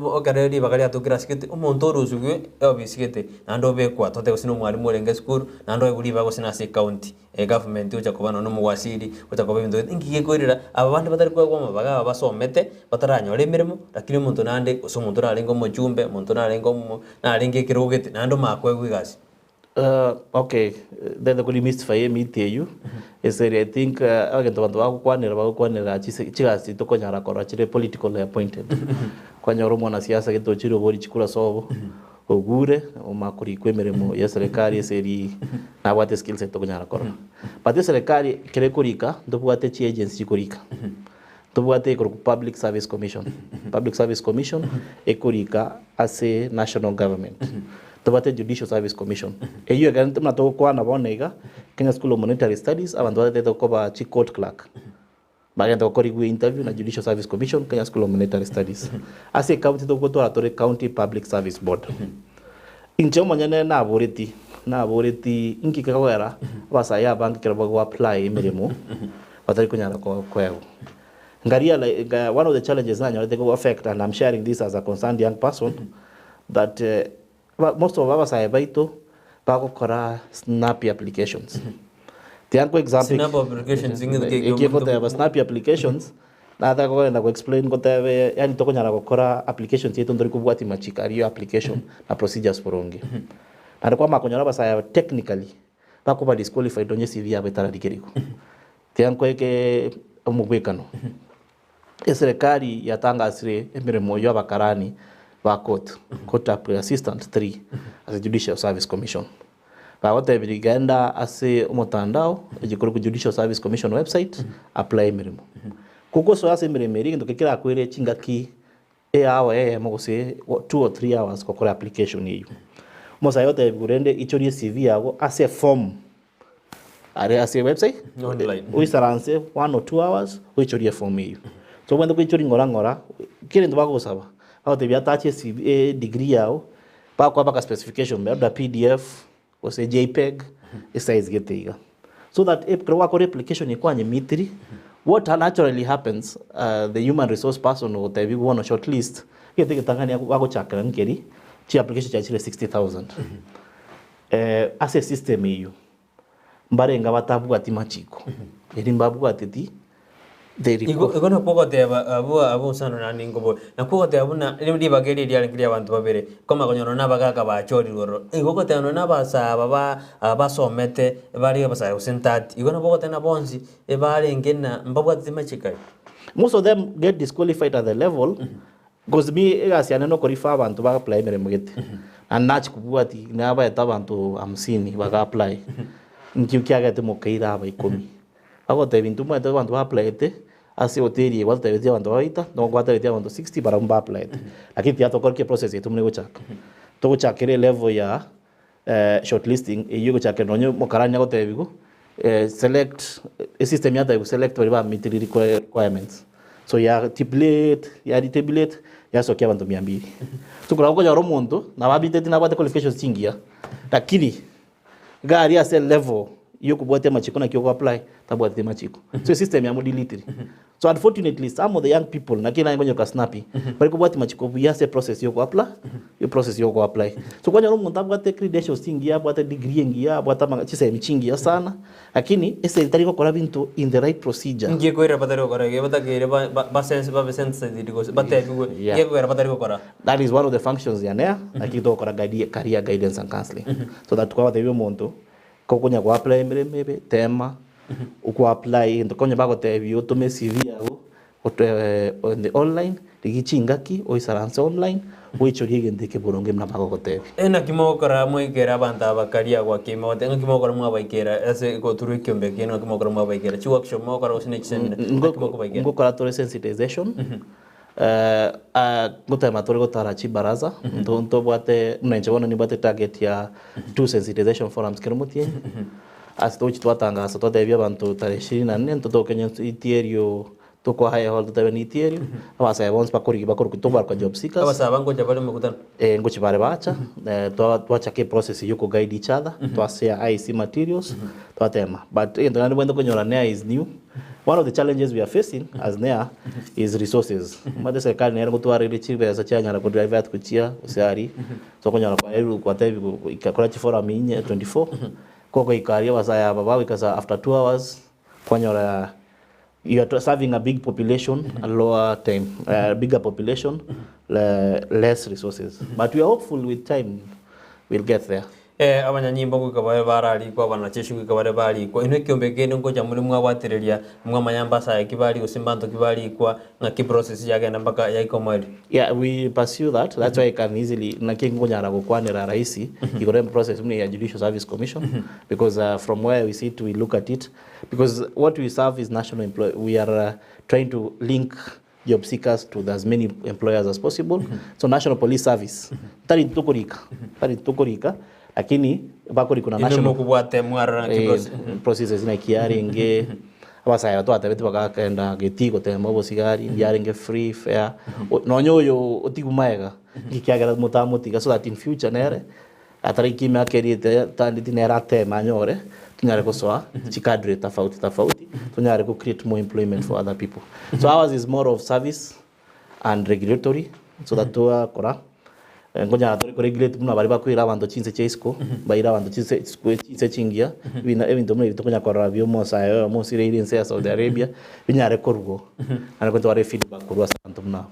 okareri bakari atukira sikete umuntu oruzugwe obisikete nando bekwa tote usino mwalimu renge school nando eguri bago sina se county government uja kubana no muwasiri uja kuba bintu ingiye kwirira abandi batari kwegwa baga basomete bataranyora emirimo lakini umuntu nande so umuntu arengo mujumbe umuntu arengo naringe kirogete nando makwegwa igasi. Okay, then the good mystify me tell you is that I think again to bakwanira chigasi to konyara kora chire politically appointed kwanyoro mwana siasa gito chiro bori chikura sobo ogure o Makori Emeremo ya serikali eseri na wate skill set to konyara kora but the serikali kire kurika ndobwate chi agency kurika ndobwate ko public service commission ekurika as a national government tobate judicial service commission eyo gantu na to kwa na bonega Kenya School of Monetary Studies abantu bate to koba chi court clerk bagenda gukora interview na Judicial Service Commission Kenya School of Military Studies ase county to gutwara tore County Public Service Board injo manyane na aboreti inkikagwera basaya banki kirabo go apply Emeremo batari kunyara kwego ngaria one of the challenges na they go affect, and I'm sharing this as a concerned young person, that most of our say baito bagokora snappy applications. Tianko example snap applications ingeko te snappy applications na ta ko na explain ko te yani to kunyara gukora applications yetu ndori kubwati machikario application na procedures foronge and kwa makonyara basaya technically bakuba disqualified onye CV ya betara dikeriko tianko eke omugwekano serikali yatangasire Emeremo yo abakarani ba court assistant 3 as a Judicial Service Commission bagote birigenda ase umutandao igikuru ku Judicial Service Commission website apply Emeremo kuko so ase Emeremo ndo kikira kwire chingaki awa mogose 2 or 3 hours kokora application hiyo mosa yote burende ichorie CV yago ase form are ase website online uisaranse 1 or 2 hours uichorie form hiyo so wendo kuichori ngora kile ndo bagosaba aho te biatache CV degree yao pa kwa baka specification ba PDF or say JPEG size geteiga so that if kwa replication ikwanye mitri what naturally happens the human resource person or the big one shortlist yete kitangani wako chakra ngeri chi application cha chile 60,000 as a system hiyo mbarenga batabu ati machiko eri mbabu atiti igona poko te abo sano na ningobo na poko te abuna ndi bageri ndi ali abantu babere koma konyono na bagaka ba chori roro igoko te no na basa baba basomete bali basa usentati igona poko te na bonzi e bali ngena mbabwa timachikai most of them get disqualified at the level because me asiana no korifa abantu ba apply Emeremo gete and natch kubwati na ba eta abantu 50 baga apply nkiukiaga te mokaira ba 10 ago te bintu mo te abantu ba apply te ase hoteli igual te vetia abantu baita no kwata vetia abantu 60 para un apply lakini pia to korke process yetu mne gochaka to gochaka ile level ya shortlisting iyo gochaka nonyo mokaranya go te bigo select system ya ta select ba meet requirements so ya tiblet ya ditiblet ya sokia abantu 200 tukura ko jaro mondo na babite tina bate qualifications chingia lakini gari ya sel level iyo kubwate machiko na kioko apply tabwate machiko so system ya modilitiri so unfortunately some of the young people na kina ngonyo ka snappy bali kubwate machiko ya se process yoko apply yo process yoko apply so kwanya romo tabwate credentials chingia bwate degree ngia bwate Chisemi chingia sana lakini ese tariko kora bintu in the right procedure ngie koira batari kora ge batagere ba sense digo bate ngie koira batari kora that is one of the functions ya nea lakini to kora career guidance and counseling so that kwa the monto kokonya kwa apply Emeremo tema uko apply ndo konya bago te bio to CV yao on the online digichingaki oisaranse online oichori gente ke boronge mna bago te ena kimokora mwikera banta bakaria kwa kimote ena kimokora mwa baikera ase ko turu kyombe keno kimokora mwa baikera chi workshop mokora usine Chisemi ngoko baikera ngoko tore sensitization ngota matore gotara chi baraza ndo bwate mnenje wona ni bwate target ya 2 sensitization forums keromutie asito chitwatanga asato devia bantu tare 24 to Kenya itierio to kwa haya hall to ni itierio abasa yabons bakori to bar kwa job seekers abasa bango jabale mukutana ngochi bare bacha to chake process yuko guide each other to share IC materials to atema but ndo nani bwendo konyora nea is new. One of the challenges we are facing as NEA is resources. Made serikali nero gutwara ile chibe ya chanya na drive at kuchia usiari. So konya kwa elu kwa tevi ikakora chifora minye 24. Koko ikaria wasaya baba because after 2 hours konya you are serving a big population a lower time, bigger population, less resources. But we are hopeful with time we'll get there. Abanyanyimbo kwikabare barali kwa banacheshi kwikabare bali kwa ino kyombe kene ngoja muri mwa watereria mwa mayamba sa kibali usimbanto kibali kwa na ki process yake nambaka yaikomali. Yeah, we pursue that. That's why I can easily na kingonya na gukwanira raisi igore process mne ya Judicial Service Commission because from where we sit we look at it because what we serve is national employee. We are trying to link job seekers to as many employers as possible. So National Police Service tari tukorika lakini bakori kuna national kubwate mwara processes na kiari nge abasaya twatebete bagakenda gitiko tema bosigari yaringe free fair nonyo yo otigumaega gikiagera mutamutiga so that in future nere atari kimya kerite tanditi nera tema nyore tunyare kusoa chikadre tofauti tunyare ku create more employment for other people. So ours is more of service and regulatory so that kora ngonya tori ko regulate muna bari bakwira abantu chinse chesko baira abantu chinse chingia bina ebintu muri bitokonya kora byo mosayo mosire ile nse ya Saudi Arabia binyare korgo ana kwento ware feedback kurwa santu muna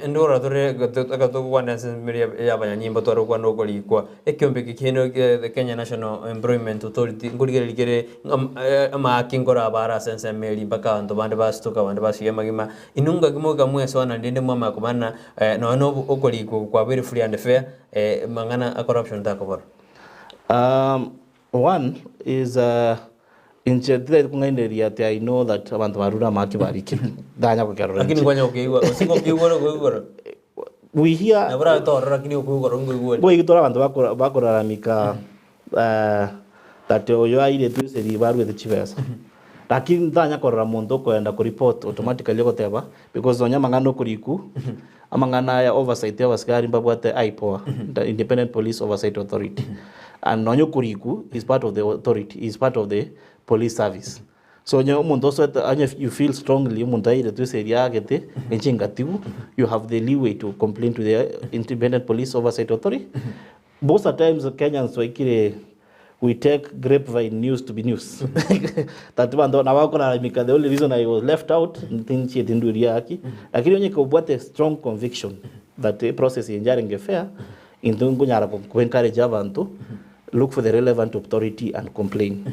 ndora tore gato kwanda sembiri ya banyanyimbo tore kwa noko likwa ekyombe kikeno the Kenya National Employment Authority ngurigere ligere ama kingora bara sense meli baka ndo bande bastuka bande basiye magima inunga gimoga mweso na ndende mwama kumana no okoliko kwa very free and fair mangana a corruption takobor. One is in Chedre kungainderia te I know that abantu marura makibariki danya ko kero lakini kwanya ukiwa usingo kiworo we hear nabra tora lakini ukiworo ngo boy gitora abantu bakoraramika that oyo aire twese ribaru the chivesa lakini danya korora muntu kwenda ku report automatically goteba because onya mangano kuriku amangana ya oversight ya waskari mbabwate IPOA the Independent Police Oversight Authority and nonyo kuriku is part of the authority, is part of the police service. So nyo umuntu so you feel strongly umuntu aire tu seria gete enchingativu you have the leeway to complain to the Independent Police Oversight Authority. Most of the times Kenyans waikire we take grapevine news to be news. That one na wako na mika the only reason I was left out ntinchi tinduria haki. Lakini onye ko bwate strong conviction that the process injaringe fair indungu nyara ko encourage abantu look for the relevant authority and complain.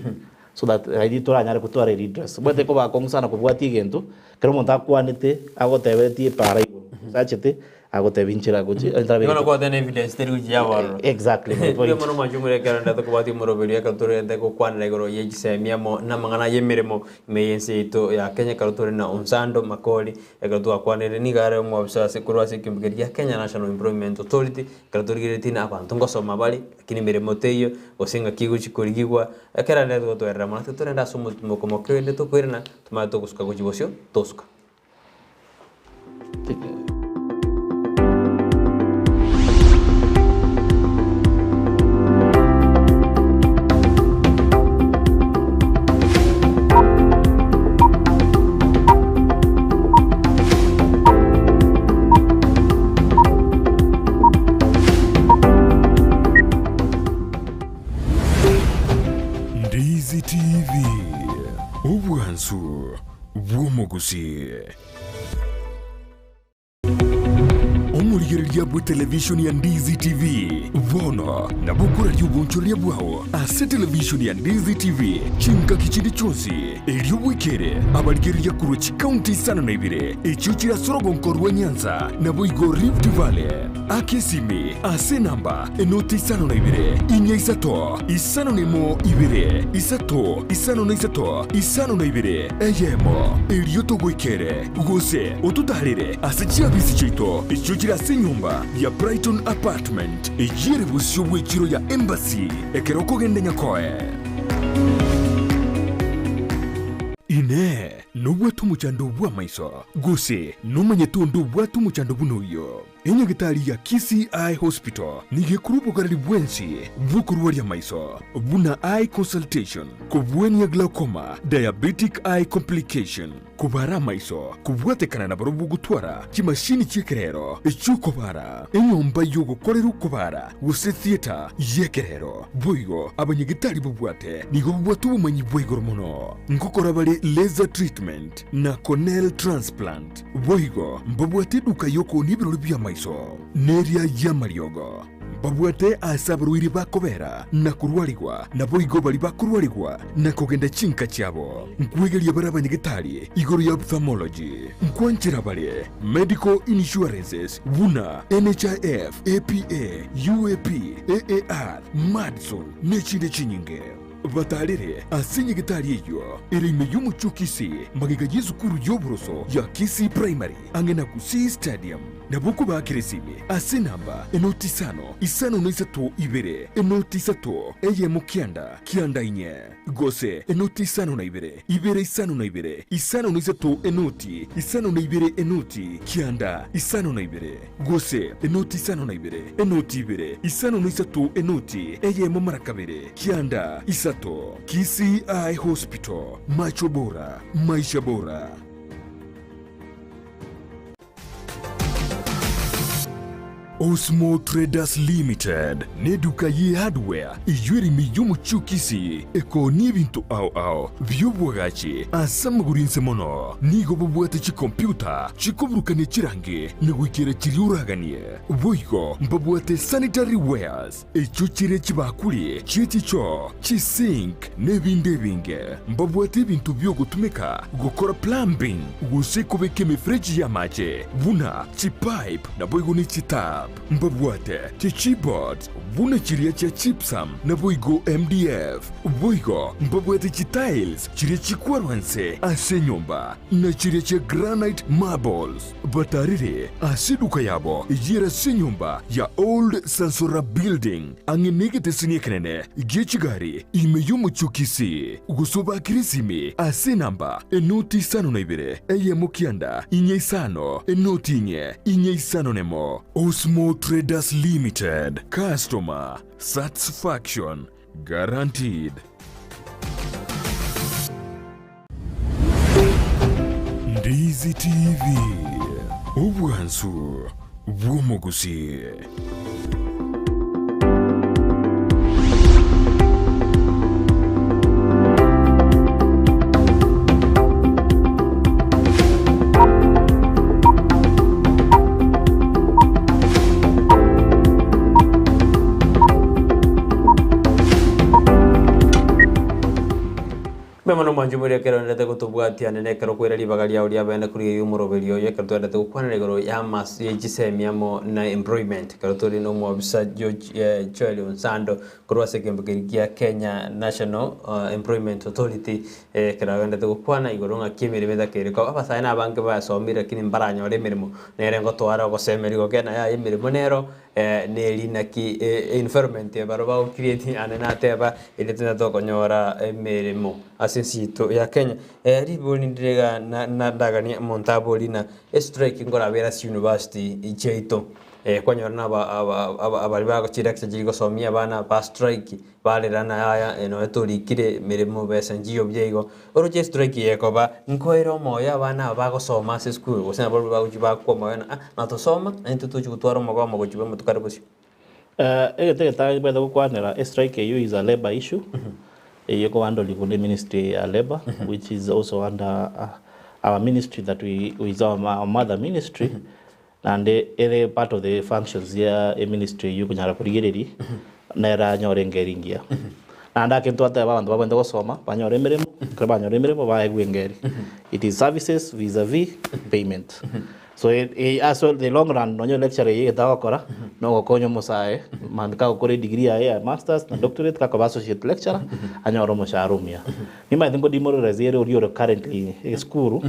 So that editora nyara ko tore redress. Bwate ko ba kongsa ko bwati gento kero monta kwanete agotebetie para ibo. Sachete agotevinchira goje ngono kwa the evidence teruji ya waro exactly yo mono majumure karanda to kwati morobeli ya kaltore ende ko kwana legoro ye Chisemi amo na mangana ye Emeremo meyense ito ya Kenya kaltore na Onsando Makori ekaltua kwanere ni gare mo absa sekurwa sekimbigeri ya Kenya National Employment Authority kaltore giretina abantu ngosoma bali lakini Emeremo teyo osinga kigo chikorigwa akera ndo to era mana to renda sumu como que ndo to kwirna tomato kusuka gojibosyo toska Ndizi TV Ubwansu Bwomogusi Omurigereria bwa television ya Ndizi TV Vono na bukura ry'ubunchoria bwawo ase television ya Ndizi TV chinka kichindi chonsi elio wikere abarigereria kuruchi county sana na ibire echuchira sorogonko rwa Nyanza na boigo Rift Valley Kisii ase namba enoti isano na ibire inya isato isano nemo ibire isato isano na isato isano na ibire eyemo elio togwikere gose otutarire ase chiabisi chito echuchira ase nyumba ya Brighton Apartment ejire busyo bwechiro ya Embassy ekeroko gende nyakoe ine nubwatu muchando bwa maiso gose numanyetu ndubwatu muchando bunoyo enya gitari ya Kisii Eye Hospital nige kurupo karali bwensi bukuruwa ya maiso buna eye consultation kubweni ya glaucoma diabetic eye complication kubara maiso kubwatekana na barubu gutwara kimashini chekerero echukobara enyomba yogo koleru kubara guse theater yekerero boigo abanyegitari bubwate nigo bubwatu bumanyi boigo mono ngokora bale laser treatment na corneal transplant boigo mbabwate duka yoko nibiro bya maiso neria ya mariogo babwate asabruiri bakobera na kurwaligwa na boigo bali bakurwaligwa na kugenda chinka cyabo nkwegeria baraba nyegitari igoro ya ophthalmology nkwanchira bale medical insurances buna NHIF APA UAP AAR Madison nechinde chinyinge batalire asinye gitari iyo irime y'umuco Kisii magiga y'izukuru y'oburoso ya Kisii Primary angena ku Kisii Stadium na buku ba Kisii ase namba enoti isano no isatu ibere enoti isatu eye mukianda kianda inye gose enoti isano na ibere isano na ibere isano no isatu enoti isano na ibere enoti kianda isano na ibere gose enoti isano na ibere enoti ibere isano no isatu enoti eye mumarakabere kianda isato. Kisii Eye Hospital, macho bora, maisha bora. Osmo Traders Limited ne duka ye hardware ijwiri miyumu chukisi eko ni bintu au vyobwagachi asama gurinse mono nigo babwate chi computer chikobrukane chirange negwikira chiriuraganie voigo mbabwate sanitary wares echuchire chibakuli chichicho chisink nebinde binge mbabwate bintu byo gutumika gukora plumbing gusekobeke mifreji ya mache buna chipipe na boigo ni chitap mbabwate chichibot buna chiria cha chipsam na boigo MDF boigo mbabwate chitiles chiria chikwarwanse ase nyumba na chiria cha granite marbles batarire ase duka yabo ijira se nyumba ya old Sansora building angenege tesini kenene gechigari imeyumu chukisi gusoba Kisii ase namba enoti isano na ibere eye mukianda inye isano enoti inye isano nemo. Osmo Traders Limited, customer satisfaction guaranteed. Ndizi TV, ubwansu bw'omugusi. Memano manjumuri kero ndete kutubwatia nene kero kwera libagalia uri abene kuri yumuroberio ye kero ndete kukwana goro ya mas ye Chisemi amo na employment kero tori no mwabisa Makori Onsando kuro sekembekirikia Kenya National Employment Authority kero ndete kukwana igoronga kimiri meda keriko abasa ina banke ba somira kini mbaranya ore mirimo nere ngotwara go semeri go kena ya mirimo nero neri naki environment ya baroba create anena teba ile tena to konyora Emeremo asensito ya Kenya riboni ndirega na dagani montaboli na strike ngora vera university icheito kwanyora na abali ba chiraka jigo somia bana ba strike bale rana haya eno etorikire mirimo besanjiyo byego oroje strike yekoba nkoero moya bana bagosoma se school gosena bali bagujiba kwa moya na to soma ento tuju gutwara mogo mogojiba mutukaribusi egete tagibeda kwanera strike you is a labor issue yeko under the Ministry of Labor, which is also under our ministry that we is our mother ministry, and any part of the functions here a ministry you kunyara kurigiriri nera nyorengeringia and akintu ate abantu babende gosoma banyore Emeremo krabanyore Emeremo baegwengeri it is services vis-a-vis payment. So as well the long run nonyo lecture ye gakora no gokonyo musae mandika gukore degree ya masters na doctorate ka associate lecturer anyoro musharumia ni ma thingo demoralize yere uri currently school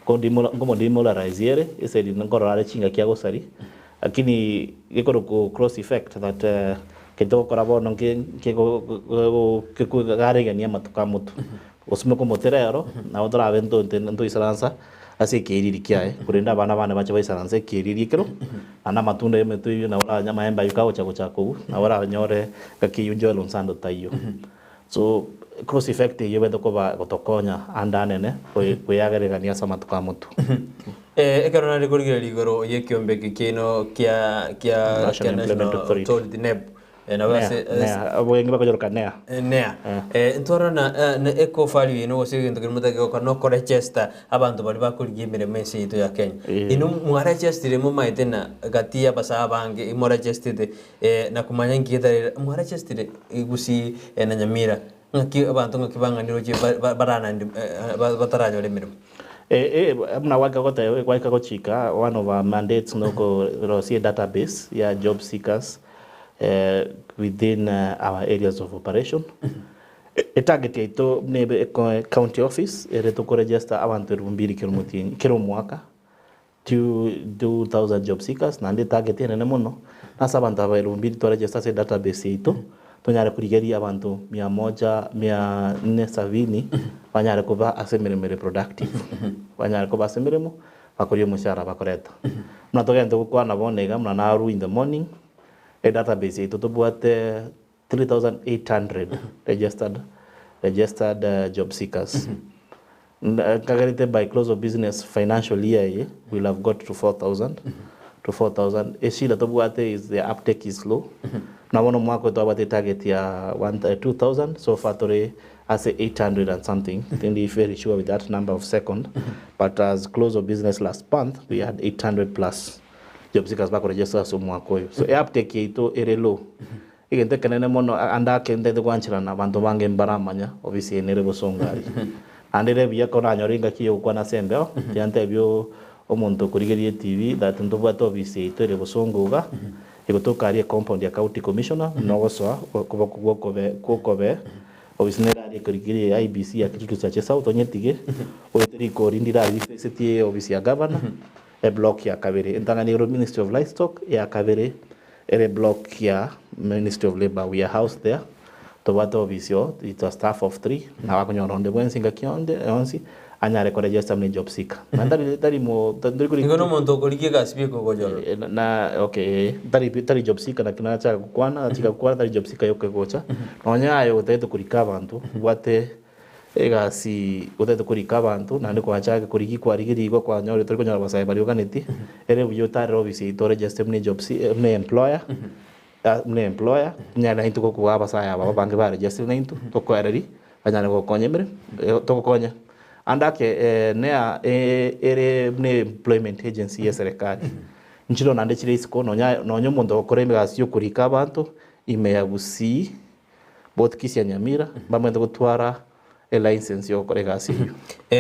ko demoralize yere ese di ngoro ara chinga kya gosari lakini gikoro ko cross effect that kito kora bono ke ko garega ni matuka mutu osme ko moterero na odra vento ndo isaransa ase kiriri kiae kurenda bana bacha baisaranse kiriri kero ana matunda yemetu na ora nyama emba yukao chako na ora nyore kakiyunjo Onsando tayo so cross effect yebendo ko ba gotokonya andanene kuyageregania sama tukamutu ekero na rigorigere rigoro yekiombe kino kia National Authority NEB na base aboyengi bakajoroka nea ntorana na eco value no segento kirmuta ko no ko register abantu bali bakuriye Emeremo ito ya Kenya ino mu register mu maitena gatia basa bange imo registered na kumanya ngida mu register igusi na nyamira ngaki abantu ngakibanga ndiro je barana batarajo Emeremo mna waka ko chika one of our mandates no ko rosie database ya job seekers within our areas of operation. Target ito nebe county office ereto ko register abantu 2,000 kilo mwaka 2,000 job seekers na ndi target ene muno nasa abantu abairumbi to register se database yetu tunyare kurigeria abantu 470 banyare kuba asemeremere productive banyare kuba asemeremo bakoriyo mushara bakoreta na tugende gukwana bonega muna na in the morning a database yetu tubwate 3,800 registered job seekers. By close of business financial year, we'll have got to 4,000. To 4,000. Eshila tobuate is the uptake is low. Na wono mwako to target ya 2,000. So far today, I say 800 and something. I think we're very sure with that number of second. But as close of business last month, we had 800 plus job seekers back register so mwako. So uptake ito ere low. Igente kenene mono anda kende de kwanchira na bantu bange mbaramanya obviously enere bosongari. Andere bia kona nyoringa kiyo kwa na sembeo yante bio omuntu kurigerie TV that ndobwato obviously tere bosongoga igotokarie compound ya county commissioner nogoso kukobe obviously nera kurigerie IBC ya kitu cha South onyetige oyetiri ko rindira city obviously ya governor e block ya Kabere International Ministry of Livestock ya Kabere ere block ya Ministry of Labor we are housed there to wato visio it's a staff of 3 na wakonyoronde bwensinga kionde onsi anyare ko register me job seeker ndari mo ndari ngono monto ko likie gasibie ko gojolo na okay tari job seeker na kina cha kukwana tari job seeker yoke gocha onyayo uteto kurika abantu wate egasi uteto kurika abantu na ndiko acha kuriki kwa rigiri kwa nyore tori konyora basai bari oganeti ere buyo tari obviously to register me job me employer mne employer nyana hintu ko kuwa basaya baba bange bare register na hintu to ko ereri anyana ko konyemere to konya andake ere mne employment agency ya serikali nchiro nande chire isiko nonyo mondo okoreme gasio kurika abantu imeyagusi both Kisii Nyamira bamwe gutwara a license yo kore gasi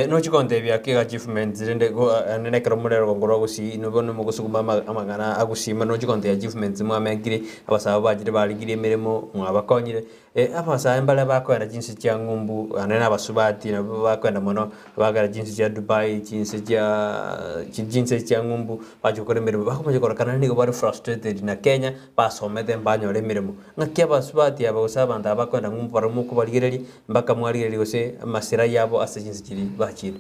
no chikonte bya ke achievement zende go nene kromurero ngoro gusi no bono mugusuguma amagana agusima no chikonte achievements mwamekire abasaba bagire baligire Emeremo mwabakonyire abasaba mbale bakwenda jinsi cya ngumbu anena abasubati na bakwenda mono bagara jinsi cya Dubai jinsi cya ngumbu bajukore Emeremo bakomeje korakana ni bari frustrated na Kenya basomete mbanyore Emeremo ngakia abasubati abasaba ndabakwenda ngumbu baramu kubaligireri mbaka mwaligireri gose masira yabo asejinsi kiri bachire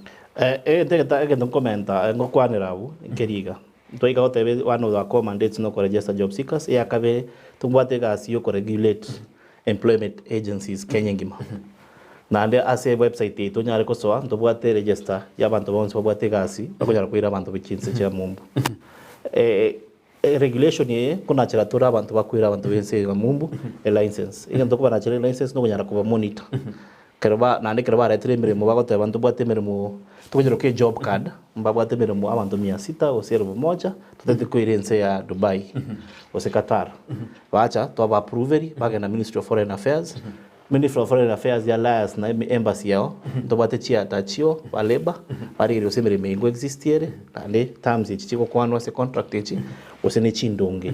ndegeta egendo komenta ngokwanira bu nkeriga toiga otebe one of the mandates no ko register job seekers ya kabe tumbwate gasi yo ko regulate employment agencies Kenya ngima na ande ase website yetu nyare ko soa tumbwate register ya bantu bonse babwate gasi bakonyara kuira abantu bichinse cha mumbu regulation ye kuna chira tura abantu bakwira abantu bense mumbu license igendo ko bana chira license no kunyara ko monitor kerba nande kerba retre Emeremo bagote abantu bwate Emeremo tukujero ke job card mbabwate Emeremo abantu 600 osero moja tutete ko irense ya Dubai ose Qatar bacha to ba approveri bagena Ministry of Foreign Affairs Ministry of Foreign Affairs ya Lias na embassy yao to bwate chia tachio baleba bari ire ose Emeremo existiere nande terms ichiko kwano ose contract ichi ose ne chindonge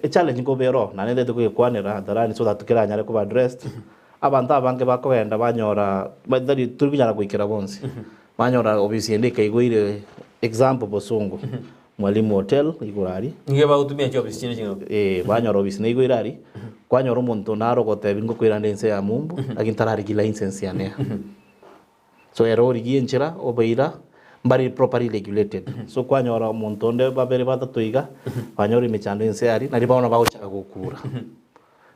challenge ngo bero nande to ko kwanera darani so that tukiranya ko addressed abantu abange bakogenda banyora badari turikunyara kuikira bonse banyora obviously ndike igwire example bosungu mwalimu hotel igurari nge bautumia job chine chingo banyora obviously igwirari kwanyora umuntu narogote bingo kwira ndense ya mumbu lakini tarari ki license ya ne so error gienchira obeira mbari properly regulated so kwanyora umuntu nde babere batatuiga banyora imechando nse ari nari baona bauchaka gukura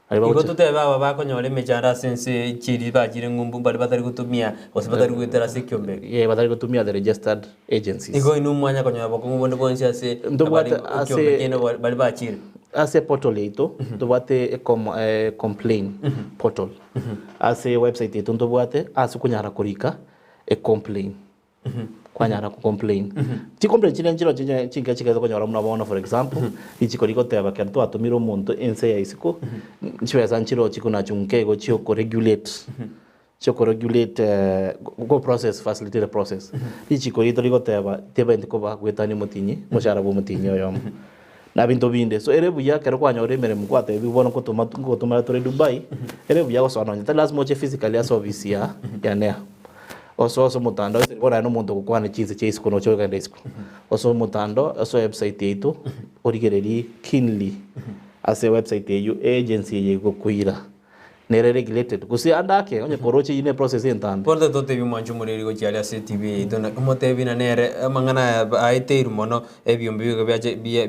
Iko tutebe baba bakonyole mechanda sense chiri bajire ngumbu bali batari gutumia ose batari gwetera sekyombe batari gutumia the registered agencies iko inu mwanya konyola bakungu bonde bonse ase bali ukyombe kene bali bachire ase portal ito tubate complain portal ase website ito tubate ase kunyara kurika complain kwanyara ku complain ti complain chile nchiro chinga konyora muna for example ichiko liko teba kanto atumiro muntu ense ya isiko nchiweza nchiro chiko na chunke go chio ko regulate go process facilitate the process ichiko liko teba ndiko ba gwetani mutinyi mushara bo mutinyi yo na bintu binde so ere buya kero kwanyora Emeremo kwate bibona ko tuma tore Dubai ere buya ko sona lazima che physically service ya ne oso mutandao bora no muntu gukwana chinse chase kono choka ndesiko oso mutandao oso website yetu origereri kinly ase website yetu agency yego kuira nere regulated kusi andake onye koroche ine process entambe porta tote bi manju mureri go chali ase tv dona mote bina nere mangana aiteiru mono ebyombi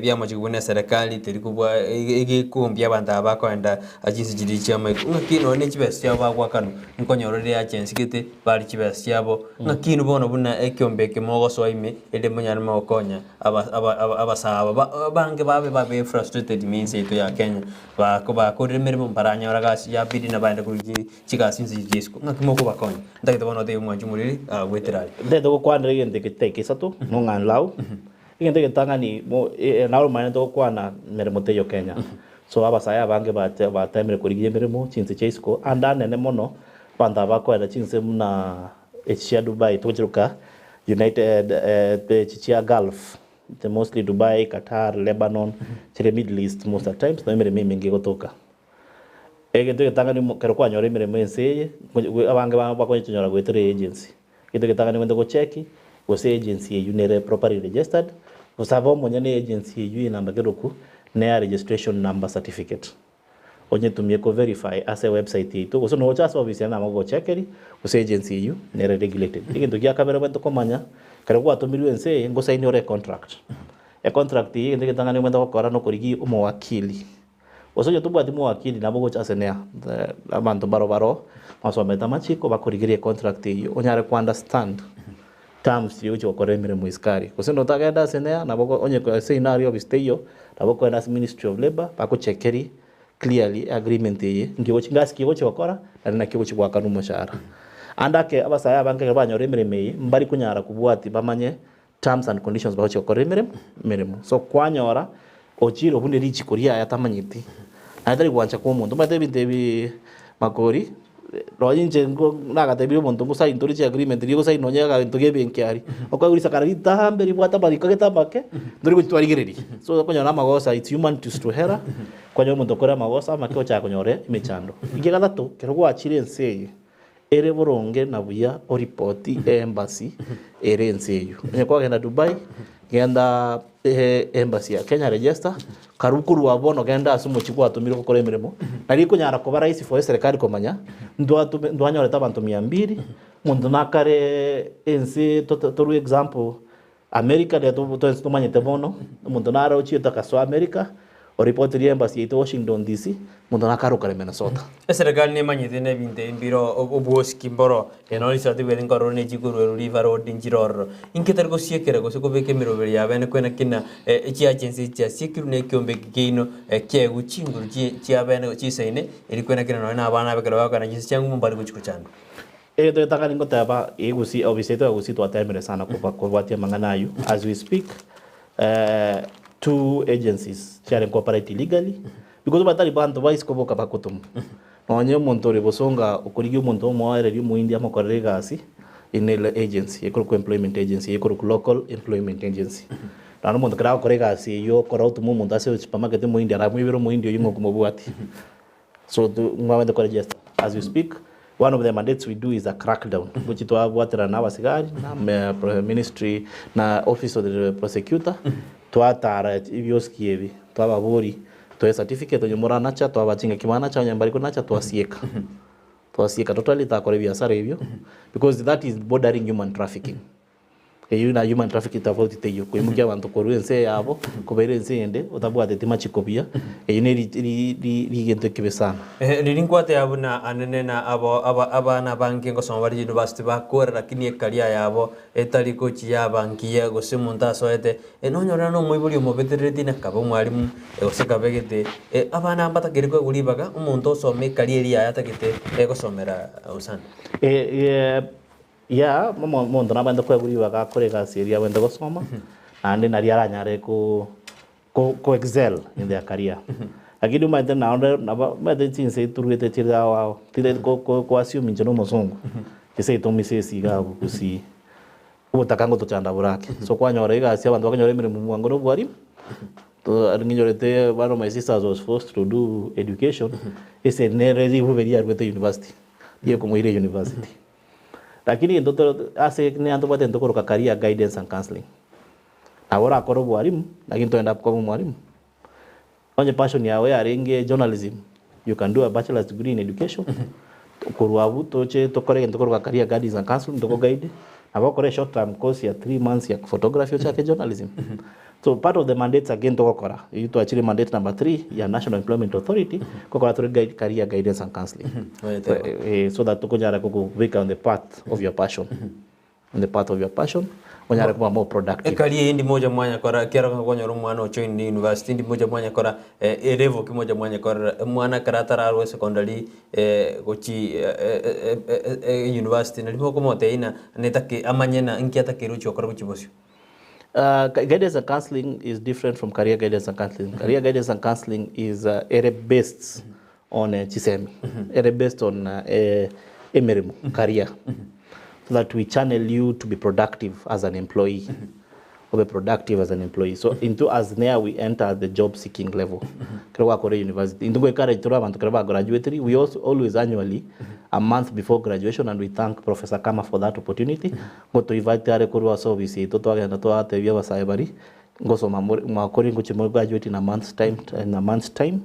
bya majibune serikali teri kubwa ege kumbya abantu abakwenda ajinsi jiri chama ngakino ne chibesya bagwa kanu nkonyorore agency kete bari chibesya bo ngakino bono buna ekyombe kemogo soime ede munyana makonya abasaba bange babe frustrated means eto ya Kenya ba ko Emeremo mparanya oragasi ya bidi na baenda kuji chikasinzi jisko ngakimoko bakonya ndagite bono de mwanju muriri weterali ndete ko kwana igente kiteke sato no nganlau igente kitangani mo nawo mane to kwana Emeremo teyo Kenya so abasaya bange ba temere kurigi Emeremo chinse chesko andane ne mono panda bakwenda chinse muna echia Dubai tochiruka United chichia Gulf mostly Dubai, Qatar, Lebanon, the Middle East most of the times no Emeremo mingi gotoka egento getangani kero kwa nyore Emeremo ense abange bakwenye tunyora gwetere agency gento getangani wende go check go say agency you nere properly registered go savo monye ne agency you inamba keroku ne registration number certificate onye tumie ko verify as a website yetu so no cha service na go checkeri go say agency you nere regulated egento gya kamera wende komanya kero kwa tumiru ense go sign your contract a contract yi gento getangani wende gukora no kurigi umo wakili osoje tubwati mu wakili nabo gocha senea abantu baro masometa machiko bakurigirie contract iyo onyare ku understand terms yo cyo kore Emeremo iskari kusendo tagaenda senea nabo onye ko scenario bisteyo nabo ko na Ministry of Labor bakuchekeri clearly agreement yi ngiwo chingaski go chokora na kigo chibwaka n'umushara andake abasaya banke banyore Emeremo mbari kunyara kubwati bamanye terms and conditions ba cyo kore Emeremo so kwanyora ochiro hunde richi koria yatamanyiti adari bwancha ko muntu mate bintebi Makori royinje ngo nagatebi muntu ngo sign tori agreement rigo sign nonya ga ntoge benkiari okaguri sakarita hamberi bwata bari kageta bake ndori gutwarigereri so konyora magosa it's human to hera kwanyo muntu kora magosa makyo cha konyore imechando inge gatatu kero gwachire enseye ere boronge na buya o report embassy ere enseyo nyakwa genda Dubai genda embassy ya Kenya register karukuru wabono genda asumo chiko atumire ko kore Emeremo nari kunyara ko baraisi for serikali komanya ndwanyore tabantu 200 mundu nakare ense to example America de to manyete bono mundu nara uchita kaso America o report ri embassy to Washington DC mundu nakaro kare Minnesota serikali ne manyete ne binte mbiro obuoski mboro enoli sati belen korone jikuru river road njiroro inketer go siekere go seko beke miro beri abene kwena kina chi agency chi sikiru ne kyombe geino ke guchinguru chi abene chi seine eri kwena kina na abana bekero bakana chi changu mbari guchikuchando to takani ngotaba egusi obisete egusi to atemere sana ko batia manganayo as we speak two agencies share cooperate legally because batari bantu baiskoboka bakutum onye muntu rebosonga ukurigi umuntu mwaere mu India makorere gasi in agency ekoro employment agency ekoro local employment agency nano muntu kra korere gasi yo korautu mu muntu ase supermarket mu India na mwibero mu India yingo kumubwati so mwawende ko register as we speak. One of the mandates we do is a crackdown, which is what na wasigari na ministry na office of the prosecutor to atara ibyoski yebi to ababuri to certificate onyomora nacha to abachinga kimana cha nyambari ko nacha to asieka totally ta kore biashara hivyo because that is bordering human trafficking. Na human trafficking tafauti teyo kwimukia abantu koruense yabo kuberense ende otabwate timachikopia ne rigento kibesana ririnkwate abuna anene na abana banki ngo somabari university bakora lakini ekalia yabo etali kochi ya banki ya go semunta soete enonyora no moibuli mobetereti na kabo mwalimu oseka begete abana ambata geriko gulibaga umuntu some kalieri ya yatakite egosomera usana ya muntu nabanda kweguriwa gakore gasiria wenda gosoma ande nari aranyare ko excel in their career lakini umaende na baada tinse turuete tira wao tire ko assume njono mozongo kise itomise siga kusi ubutakango tochanda burake so kwanyora igasi abantu bakanyora Emeremo mwango no bwari to arinyorete one of my sisters was forced to do education is a nerezi huberia at the university ye ko moire university lakini ndoto ase ni anto bote ndokoro ka career guidance and counseling agora akoro mwalimu lakini toenda kwa mwalimu onye passion yawe arenge journalism you can do a bachelor's degree in education kuruabu toche tokore ndokoro ka career guidance and counseling ndoko guide abakore short term course ya 3 months ya photography chake journalism. So part of the mandates again to kokora you to achieve mandate number 3 ya National Employment Authority kokora to guide career guidance and counseling so that tukonyara kukuweka on the path of your passion on the path of your passion onyara kuwa more productive career ndi moja mwanya kora kera konyoro mwana ocho ni university ndi moja mwanya kora level kimoja mwanya kora mwana karatara arwe secondary gochi university ndimo komote ina netake amanyena inkiata kirucho kora kuchibosyo. Guidance and counseling is different from career guidance and counseling. Career guidance and counseling is area based on Chisemi, area based on Emeremo career, so that we channel you to be productive as an employee, or be productive as an employee. So into as near we enter the job seeking level. Krewa kore university. Into we encourage to have krewa graduatory. We also always annually a month before graduation, and we thank Professor Kama for that opportunity. Go to invite the Arekurwa service. Toto agenda to ate via saibari. Go so Makori Onsando graduate in a month's time.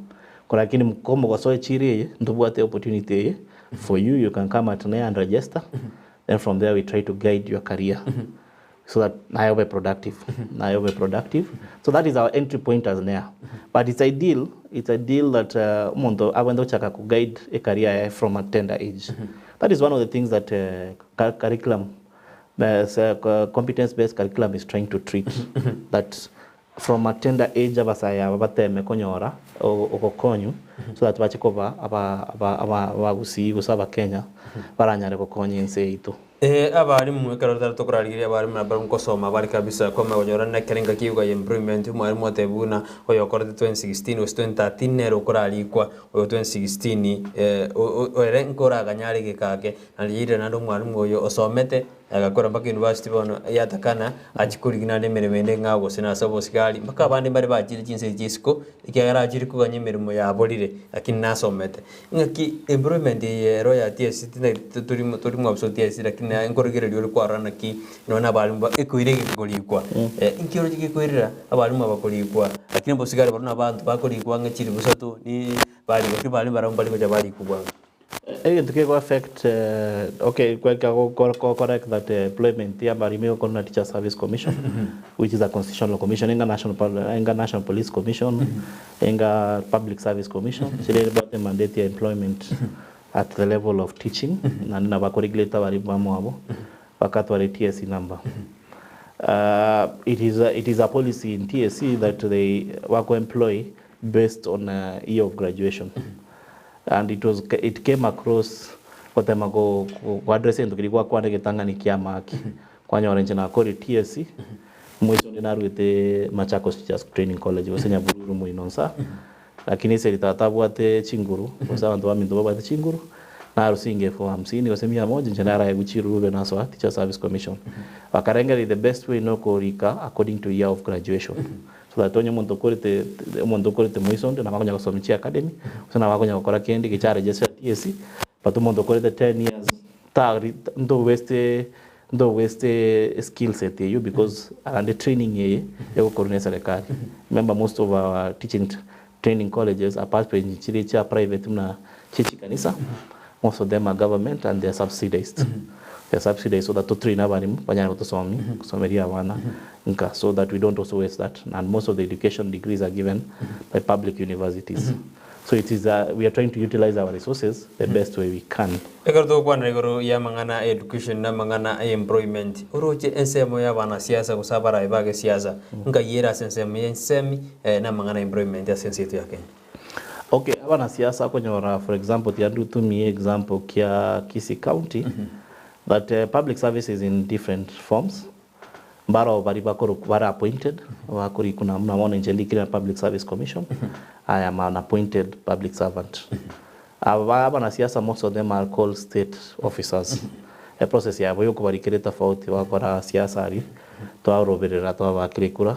Lakini mkomo kwa soe chiri ndubu ate opportunity for you. You can come at NEA and register. Then from there we try to guide your career. So that I will be productive. So that is our entry point as NEA. But it's ideal that I want to guide a career from a tender age. That is one of the things that curriculum, competence-based curriculum is trying to treat. That from a tender age abasaya babateme konyora okokonyu so that bachikova gusaba Kenya baranyare kokonye nse ito. Abarimu ekarota tokorariria abarimu abarum kosoma bari kabisa koma onyora na kerenga kiuga improvement mwarimu atebuna oyo korete 2016 o 2013 nero korarikwa oyo 2016 ore nkora ganyari gikake alire nando mwarimu oyo osomete agakora mpaka university bono yatakana achikurigina nemeremende ngago sina sabo sikali mpaka abandi bari bajire jinse jisiko ikyagara ajiri kuganye mirimo yaborire lakini nasomete ngaki improvement yero ya TSC turimo absolute TSC lakini ngorogere ryo kwarana ki nona abarimu ekwire gikolikwa inkiro gikwirira abarimu abakolikwa lakini bosigari baruna abantu bakolikwa ngakiri busatu ni bari barambali ko jabali kubwa. To affect, okay, correct that employment here, but we have Teacher Service Commission, which is a constitutional commission, National Police Commission, Public Service Commission. So they about the mandate employment at the level of teaching, and na regulator walibamu wakati TSC number. It is a policy in TSC that they work employ based on year of graduation. And it came across kwa tema go addressing tukilikuwa kwa ndege Tanganyika kiama haki kwa nyorenje na Makori TSC mwisho ndinarwite Machakos Teachers Training College wasenya bururu mu inonsa lakini seri tatabu ate chinguru kwa bantu bamindu babate chinguru na rusinge for 50 wasemia moja njenara ya guchiru ube naso Teacher Service Commission wakarenga the best way no korika according to year of graduation. So that onye muntu korite muisonde na bakonya kusomichia academy usana bakonya gukora kendi gicha register TSC but muntu korite 10 years ndo waste skill set you because and the training ye yako korone serikali. Remember most of our teaching training colleges apart from chiricha private na chichi kanisa most of them are government and they are subsidized. They are subsidized so that to train abarimu banyana kutosomi kusomeria wana nka so that we don't also waste that, and most of the education degrees are given by public universities. So it is we are trying to utilize our resources the best way we can. Ekarto kwa ngoro ya mangana education na mangana employment uroche ensemo ya bana siasa kusabara ibage siasa nka yera sensemo ya nsemi na mangana employment ya sensitive yake. Okay, abana siasa konyora for example tiandu tumie example kia Kisii County that public services in different forms. Mbaro baribakoro were appointed. Wakuri kuna mnaona njelikira Public Service Commission. I am an appointed public servant. Abana siasa most of them are called state officers. A process ya boyo kubarikire tofauti wakora siasa ari twaroberera twabakirikura.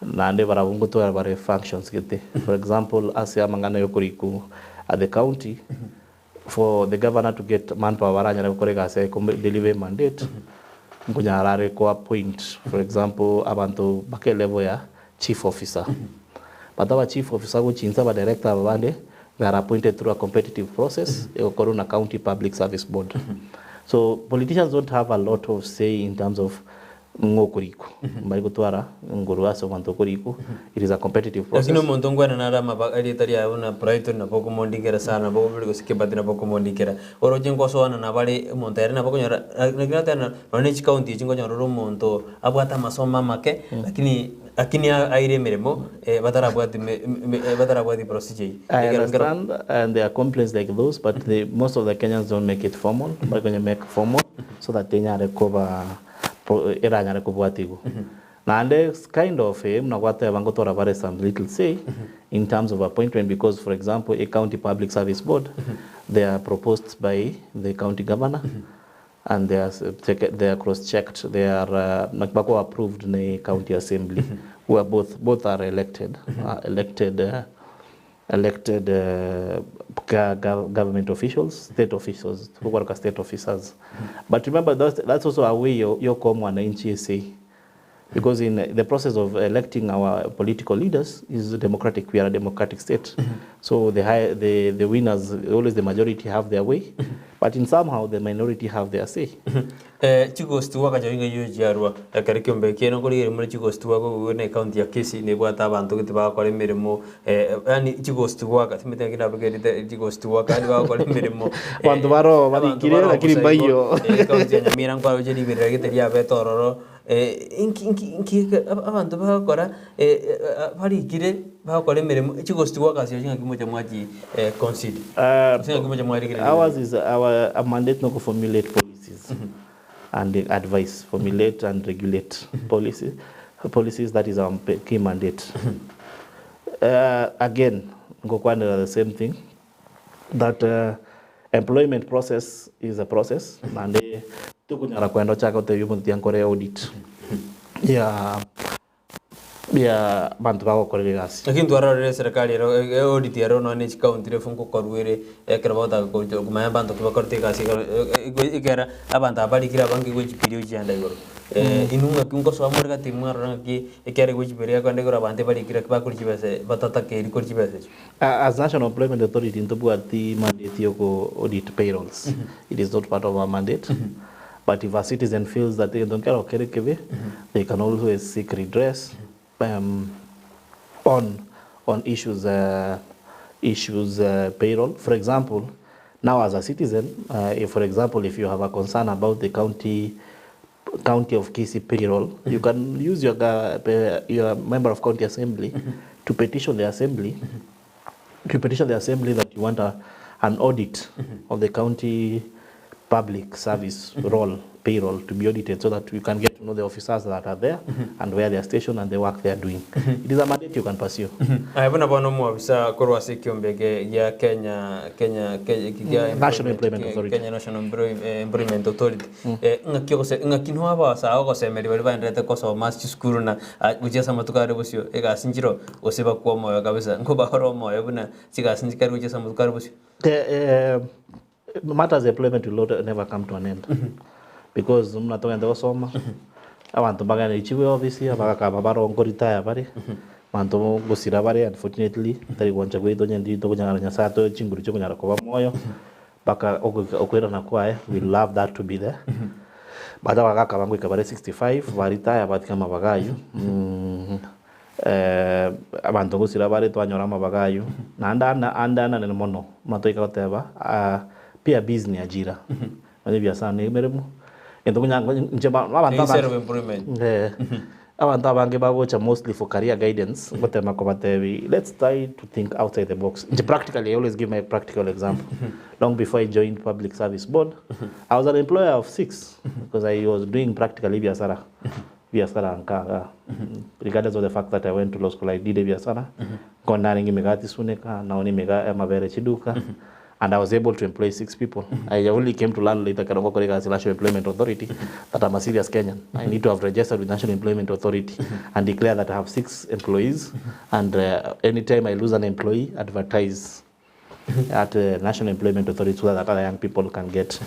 Na ande barabungu to bare functions gete. For example, as ya mangana yokuriku at the county for the governor to get manpower aranya koreka say deliver mandate ngunyarare ko appoint for example abantu bake level ya chief officer but our chief officer go chinza ba director abande they are appointed through a competitive process Corona County Public Service Board. So politicians don't have a lot of say in terms of ngokuriku mbali gutwara nguruaso mantokuriku. It is a competitive process. Lakini umuntu ngwana na rama ba ali tari abuna Brighton na boko mondikera sana boko bili kusikebati na boko mondikera oroje ngosoana na bali umuntu yari na boko nyara nakina na Orange County chingo nyara umuntu abwata masoma make lakini aire Emeremo batarabwati procedure. I understand and there are complaints like those, but most of the Kenyans don't make it formal. But when you make formal so that they can recover eranya rekubwatigu. And there's kind of mnagwata bangotora bare some little say in terms of appointment, because for example a county public service board they are proposed by the county governor and they are cross checked, they are nakbako approved in the county assembly who are both are elected government officials, state officials, who work as state officers. But remember that's also a way you come wananchi say, because in the process of electing our political leaders is democratic. We are a democratic state. So the winners, always the majority have their way, but in somehow the minority have their say. Chigostuwa kajoinga yujarwa karikiombe keno kuri muri chigostuwa ko ne county ya Kisii ne bwata abantu kitiba kwa Emeremo yani chigostuwa katimete ngina bugeri chigostuwa kandi ba kwa Emeremo bantu baro barikire lakini bayo county ya Nyamira kwa ujeri bire giteri ya betororo inki abantu bakora barikire bakora Emeremo chigostuwa kasi yinga kimoja mwaji consider singa kimoja mwaji ours is our mandate no to formulate policies and advise, formulate and regulate policies. That is our key mandate. Again, the same thing, that employment process is a process, and tukunyara kwenda chaka utayumuntiankore audit ya bantu bako kore gasi. Lakini tuarare serikali audit ya rono ne county re funko korwere ekrabota ko kumaya bantu ko korte gasi ikera abanta abali kira bangi go jipiri ujanda igoro inunga kunko so amurga timara ki ekere go jipiri ko ndegora bante bali kira ba kurji bese batata ke ri kurji bese. As National Employment Authority into the mandate yoko audit payrolls. It is not part of our mandate. But if a citizen feels that they don't care of kerekebe, they can always seek redress on issues payroll. For example, now as a citizen, if for example if you have a concern about the county of Kisii payroll, you can use your member of county assembly to petition the assembly that you want an audit of the county public service payroll to be audited, so that we can get to know the officers that are there and where they are stationed and the work they are doing. It is a mandate you can pursue. Haibuna bono mo ofisa korwa sekiombe ya Kenya National Employment Authority. Kenya National Employment Authority. Ngakinwa ba sa ko semeri bali bandrete ko so mas school na ujesa matukare bosio ega sinjiro oseba kwa moyo kabisa ngoba horo moyo buna siga sinjikari ujesa matukare bosio. Matters of employment will never come to an end. Because mnatoka ndo soma abantu bagana ichiwe obviously abaka babaro ngorita bare manto gusira bare, unfortunately tari gwanja gwedo nyendi to kunyara nyasato chinguru cyo kunyara ko bamoyo baka okwera na kwae. We love that to be there. Bada bagaka bangu ikabare 65 barita batika mabagayo abantu gusira bare twanyora mabagayo na andana ne mono matoika oteba pia business ajira ani biashara ni Emeremo endo njema abantu abange bagocha mostly for career guidance but let's try to think outside the box. Practically, I always give my practical example. Long before I joined public service board, I was an employer of 6 because I was doing practically biashara nkanga, regardless of the fact that I went to law school. I did biashara kona ningi megati suneka naoni mega mabere chiduka. And I was able to employ 6 people. I only came to learn later as National Employment Authority that I'm a serious Kenyan. I need to have registered with National Employment Authority and declare that I have 6 employees. And anytime I lose an employee, advertise at the National Employment Authority so that other young people can get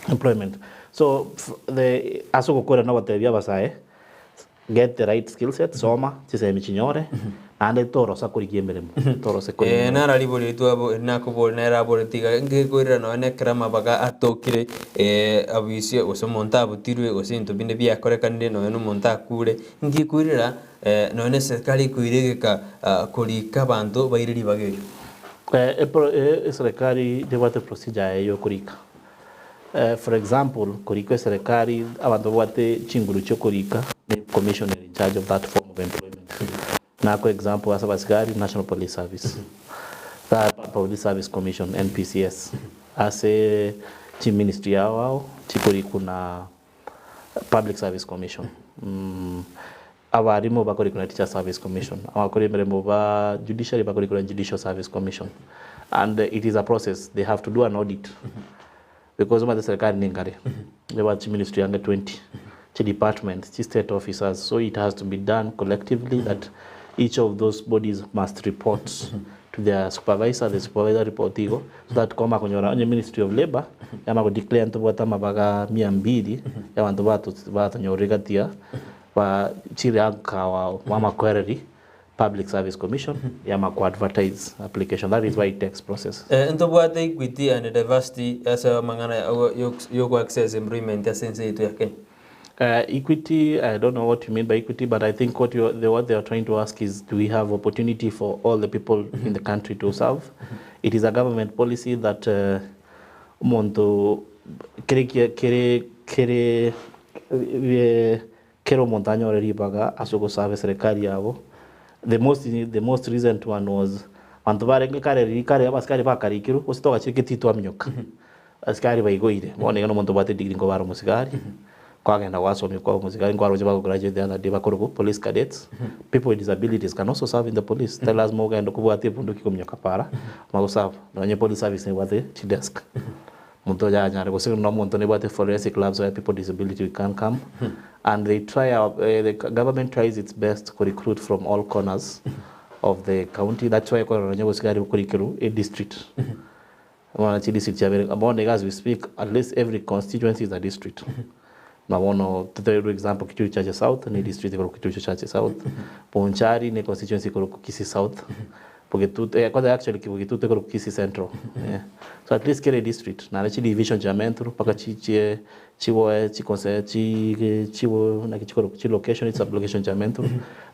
employment. So the asoko kore na watebia basae get the right skill set soma Chisemi chinyore ande toro sakurikie Emeremo toro sekuri na ralibori tu abo na kubol na rabori tiga nge koira no ne krama baga atokire abisi osemonta butirwe osinto binde bia korekande no no monta kure ngi kurira no ne serikali kuiregeka kurika bantu bairiri bageyo serikali debate procedure yo kurika. For example, kurika serikali abantu bate chinguru cyo kurika the commissioner in charge of that form of employment. Na kwa example as abasigari National Police Service. That Police Service Commission NPCS. As a chief ministry yao chikuri kuna Public Service Commission. Abarimo bakori kuna Teacher Service Commission. Abakori Emeremo ba judiciary bakori kuna Judicial Service Commission. And it is a process. They have to do an audit. Because the serikali ningare. They were ministry under 20. Departments, state officers. So it has to be done collectively that each of those bodies must report to their supervisor, the supervisor report so that kama kunyora onye Ministry of Labor yama ko declare nto bota mabaga 200 ya wantu batu nyorigatia wa chiraka wa Makori Public Service Commission yama ko advertise application. That is why it takes process. Nto bota equity and diversity as a mangana yo access employment sense itu yake. Equity, I don't know what you mean by equity, but I think what they are trying to ask is, do we have opportunity for all the people in the country to serve? It is a government policy that monto kere montaño ribaga asoko serve serikali yabo. The most recent one was antubare kare abaskari bakarikiru usitoka chikitito amnyoka. Askari baigoire. Mone no monto bate digri ngobaro musigari. Kwagenda wasomi kwa muzikari ngwaro je bako graduate the other day bakoro police cadets. People with disabilities can also serve in the police. Tell us more gendo kubwate punduki kumnyoka para magosav no police service ne bate desk. Muntu ja nyare gosi no muntu ne bate forensic labs where people with disability can come and they try the government tries its best to recruit from all corners of the county. That's why kwa nyo gosigari kurikiru a district. Wana chi district ya as we speak at least every constituency is a district. Mawono tutoe example Kitui Chache South ni district ko Kitui Chache South. Ponchari ni constituency ko Kisii South. Porque kwanza actually Kitui ko Kisii Central. Yeah. So at least kile district na actually division jamentro paka chiwo na kichiko location it's application jamentro.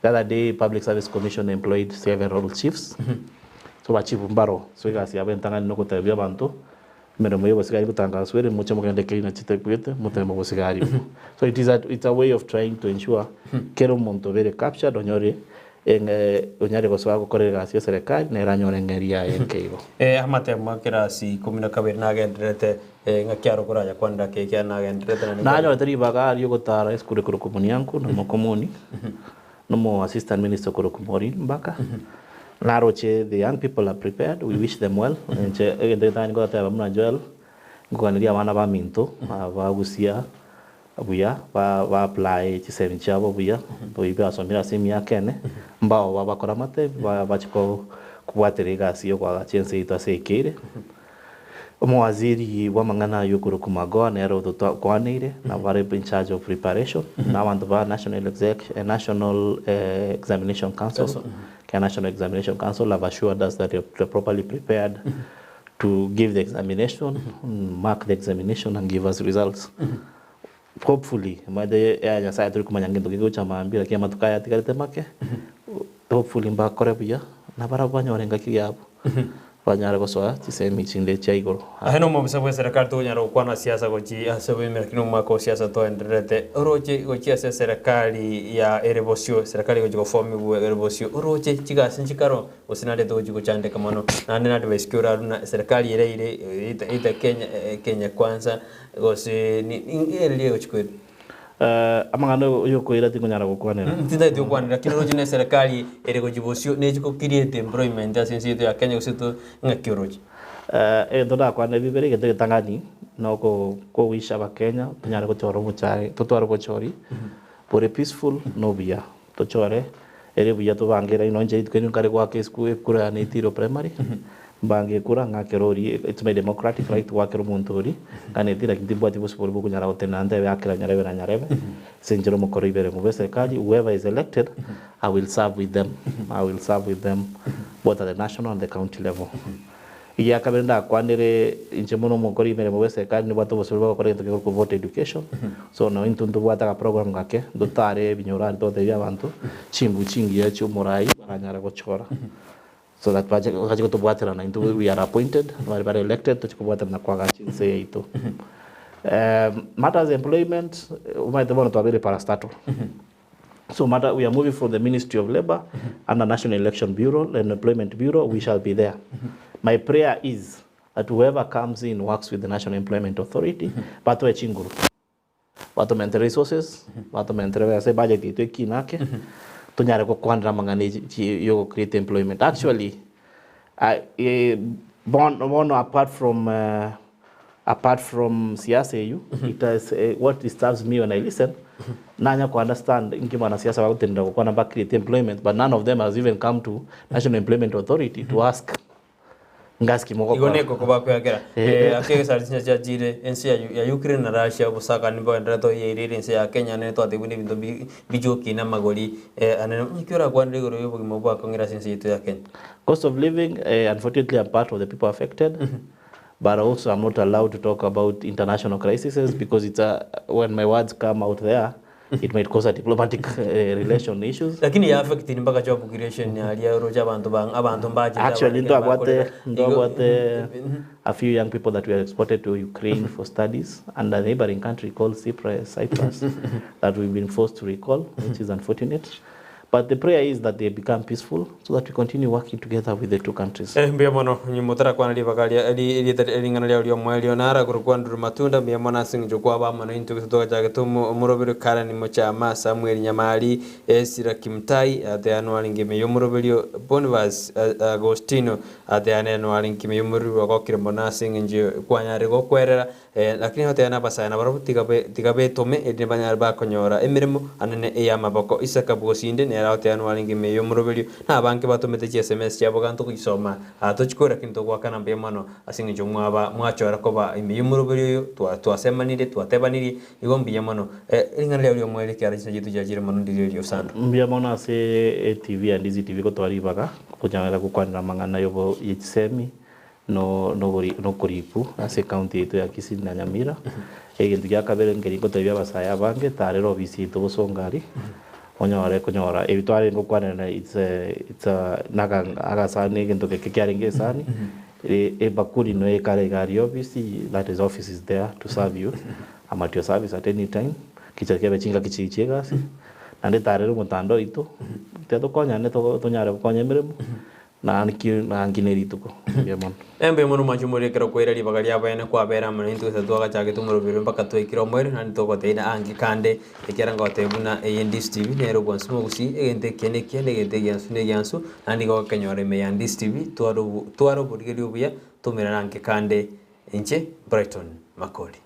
The other day Public Service Commission employed several chiefs. So bachifu mbaro so igasi abentanga no kutabia bantu. Emeremo yobosigari butanga swere mucho mugende kina chitekuyete mutemo bosigari. So it's a way of trying to ensure kero monto vere captured onyore onyare goswa gukorera cia serikali na iranyore ngeria yenkeigo. Amate makira si kumina kabirna gendrete ngakiaro kuraja kwanda keke na gendrete na nyo tari bagar yo gotara eskure kuro komunianku no komuni no mo assistant minister kuro komori mbaka. Naroche, the young people are prepared. We wish them well. And the time got to have a joel. Go and Diamana Minto, Vagusia, Abuya, apply Chisemi Chavo, Buya, Buya, Somira Simia Kene, Bao, Wabakoramate, Vachko, Quateriga, Sio, Chense, Kere. Moaziri, Wamangana, Yukurukumago, Nero to Guanere, Navare in charge of preparation. Now on the National Examination Council. National Examination Council have assured us that they're properly prepared to give the examination, mark the examination and give us results. Hopefully, hopefully mbakore na barabanya orenga kiyabo. Banyara gosoa Chisemi chinde chaigoro. Aheno mo bisa serikali tu nyaro kwa na siasa goji asabe merkino mako siasa to endrete. Oroje goji asa serikali ya erebosio serikali goji go formi bu erebosio. Oroje chiga sinchikaro osinade to goji go chande kamano. Na nena de skura na serikali ile ita Kenya kwanza gosi ni ile goji kweli. Amangano yo koira tingo nyara gukwanera tinda tio kwanera kino rojine serikali ere gojibosio nejiko create employment asensi ya Kenya gusito ngakioroji ndoda kwane bibere gete tangani no ko wisha ba Kenya tunyara gochoro muchai tutwaro gochori pore peaceful no bia tochore ere bia to bangira ino nje twenu kare kwa ke school kura ne tiro primary bange kura ngakerori it's my democratic right to wakero muntori kanethira kintibwati busipori bukunyara utenande yakira nyarebe na nyarebe senjero Makori Emeremo serikali whoever is elected I will serve with them both at the national and the county level iya kabenda kwanere inchemono Makori Emeremo serikali ni batu busipori bakore to vote education so no intundu bwata ka program ngake dotare binyora ndo ya bantu chimbu chingi ya chumorai baranyara gochora so that wajiko to bwatera na into we are appointed we elected to bwatera na kwa chinse ito matters employment umaite bono to abere parastatal so matter we are moving from the Ministry of Labor and the National Election Bureau and Employment Bureau we shall be there. My prayer is that whoever comes in works with the National Employment Authority bato echinguru bato mental resources bato mental say budget ito kinake tunyare ko kwandra mangane yo create employment actually born apart from siasa you it is what disturbs me when I listen nanya ko understand ingima na siasa bakutenda ko na create employment but none of them has even come to National Employment Authority to ask ngaski moko igone ko ba ko yakera akege sarisinya cha jire ensi ya Ukraine na Russia busaka nimbo endrato yerire ensi ya Kenya ne to atibuni bindo bijoki na magori anene nyikira kwa ndegoro yobo gimobo akongira ensi yetu ya Kenya. Cost of living unfortunately I'm part of the people affected but also I'm not allowed to talk about international crises because it's when my words come out there it might cause a diplomatic relation issues. Lakini ya affect ni mpaka job creation ya aliya roja abantu mbaje. Actually ndo abate a few young people that were exported to Ukraine for studies and a neighboring country called Cyprus that we've been forced to recall, which is unfortunate. But the prayer is that they become peaceful so that we continue working together with the two countries. Mbia mono nyimotara kwa nali bakali ali ngana lya lyo mwelio nara kurukwa nduru matunda mbia mona sinjo kwa ba mano into kutoka jage to murobero kara ni mocha ma Samuel Nyamali Sira Kimtai ate anwali ngime yomurobelio Bonvas Agostino ate anwali ngime yomuru kwa kirmona sinjo kwa nyare go kwerera lakini hote ana basana baro tigabe tome edne banyar ba konyora Emeremo anene eyama bako isaka bosinde ne hote anwali ngime yomurobelio na banke batomete SMS ya boganto kusoma atochikora kinto kwa kana mbia mano asinjo mwaba mwachora ko ba yomurobelio twasemanire twatebanire igombi yamano ingana lyo mwele kyara jitu jajire mano ndilio sana mbia mona ase TV and Ndizi TV ko twari baga kunyara kukwanira mangana yobo Chisemi no kuripu ase county yetu ya Kisii na Nyamira egintu gya kabere ngeri ko tebya basaya bange tarero bisi to songari kunyora ebitware ngo kwanira it's naga agasane gintu ke kyaringe sani bakuri no ekare gari obviously that is office is there to serve you I'm at your service at any time kichakebe chinga kichichega si ande tarero mutando ito teto konya ne to nyare konya Emeremo na nginerito ko yamon embe mono majumuri kero kwera libagari abane kwa bera mano into se doga chage tumuro biro mpaka to ikiro mwere na to teina angi kande ekera ngote buna Ndizi TV nero bonsimo gusi egente kene egente gyansu nandi go kenyore me Ndizi TV twaro burgeri obuya tumira nange kande enche Brighton Makori.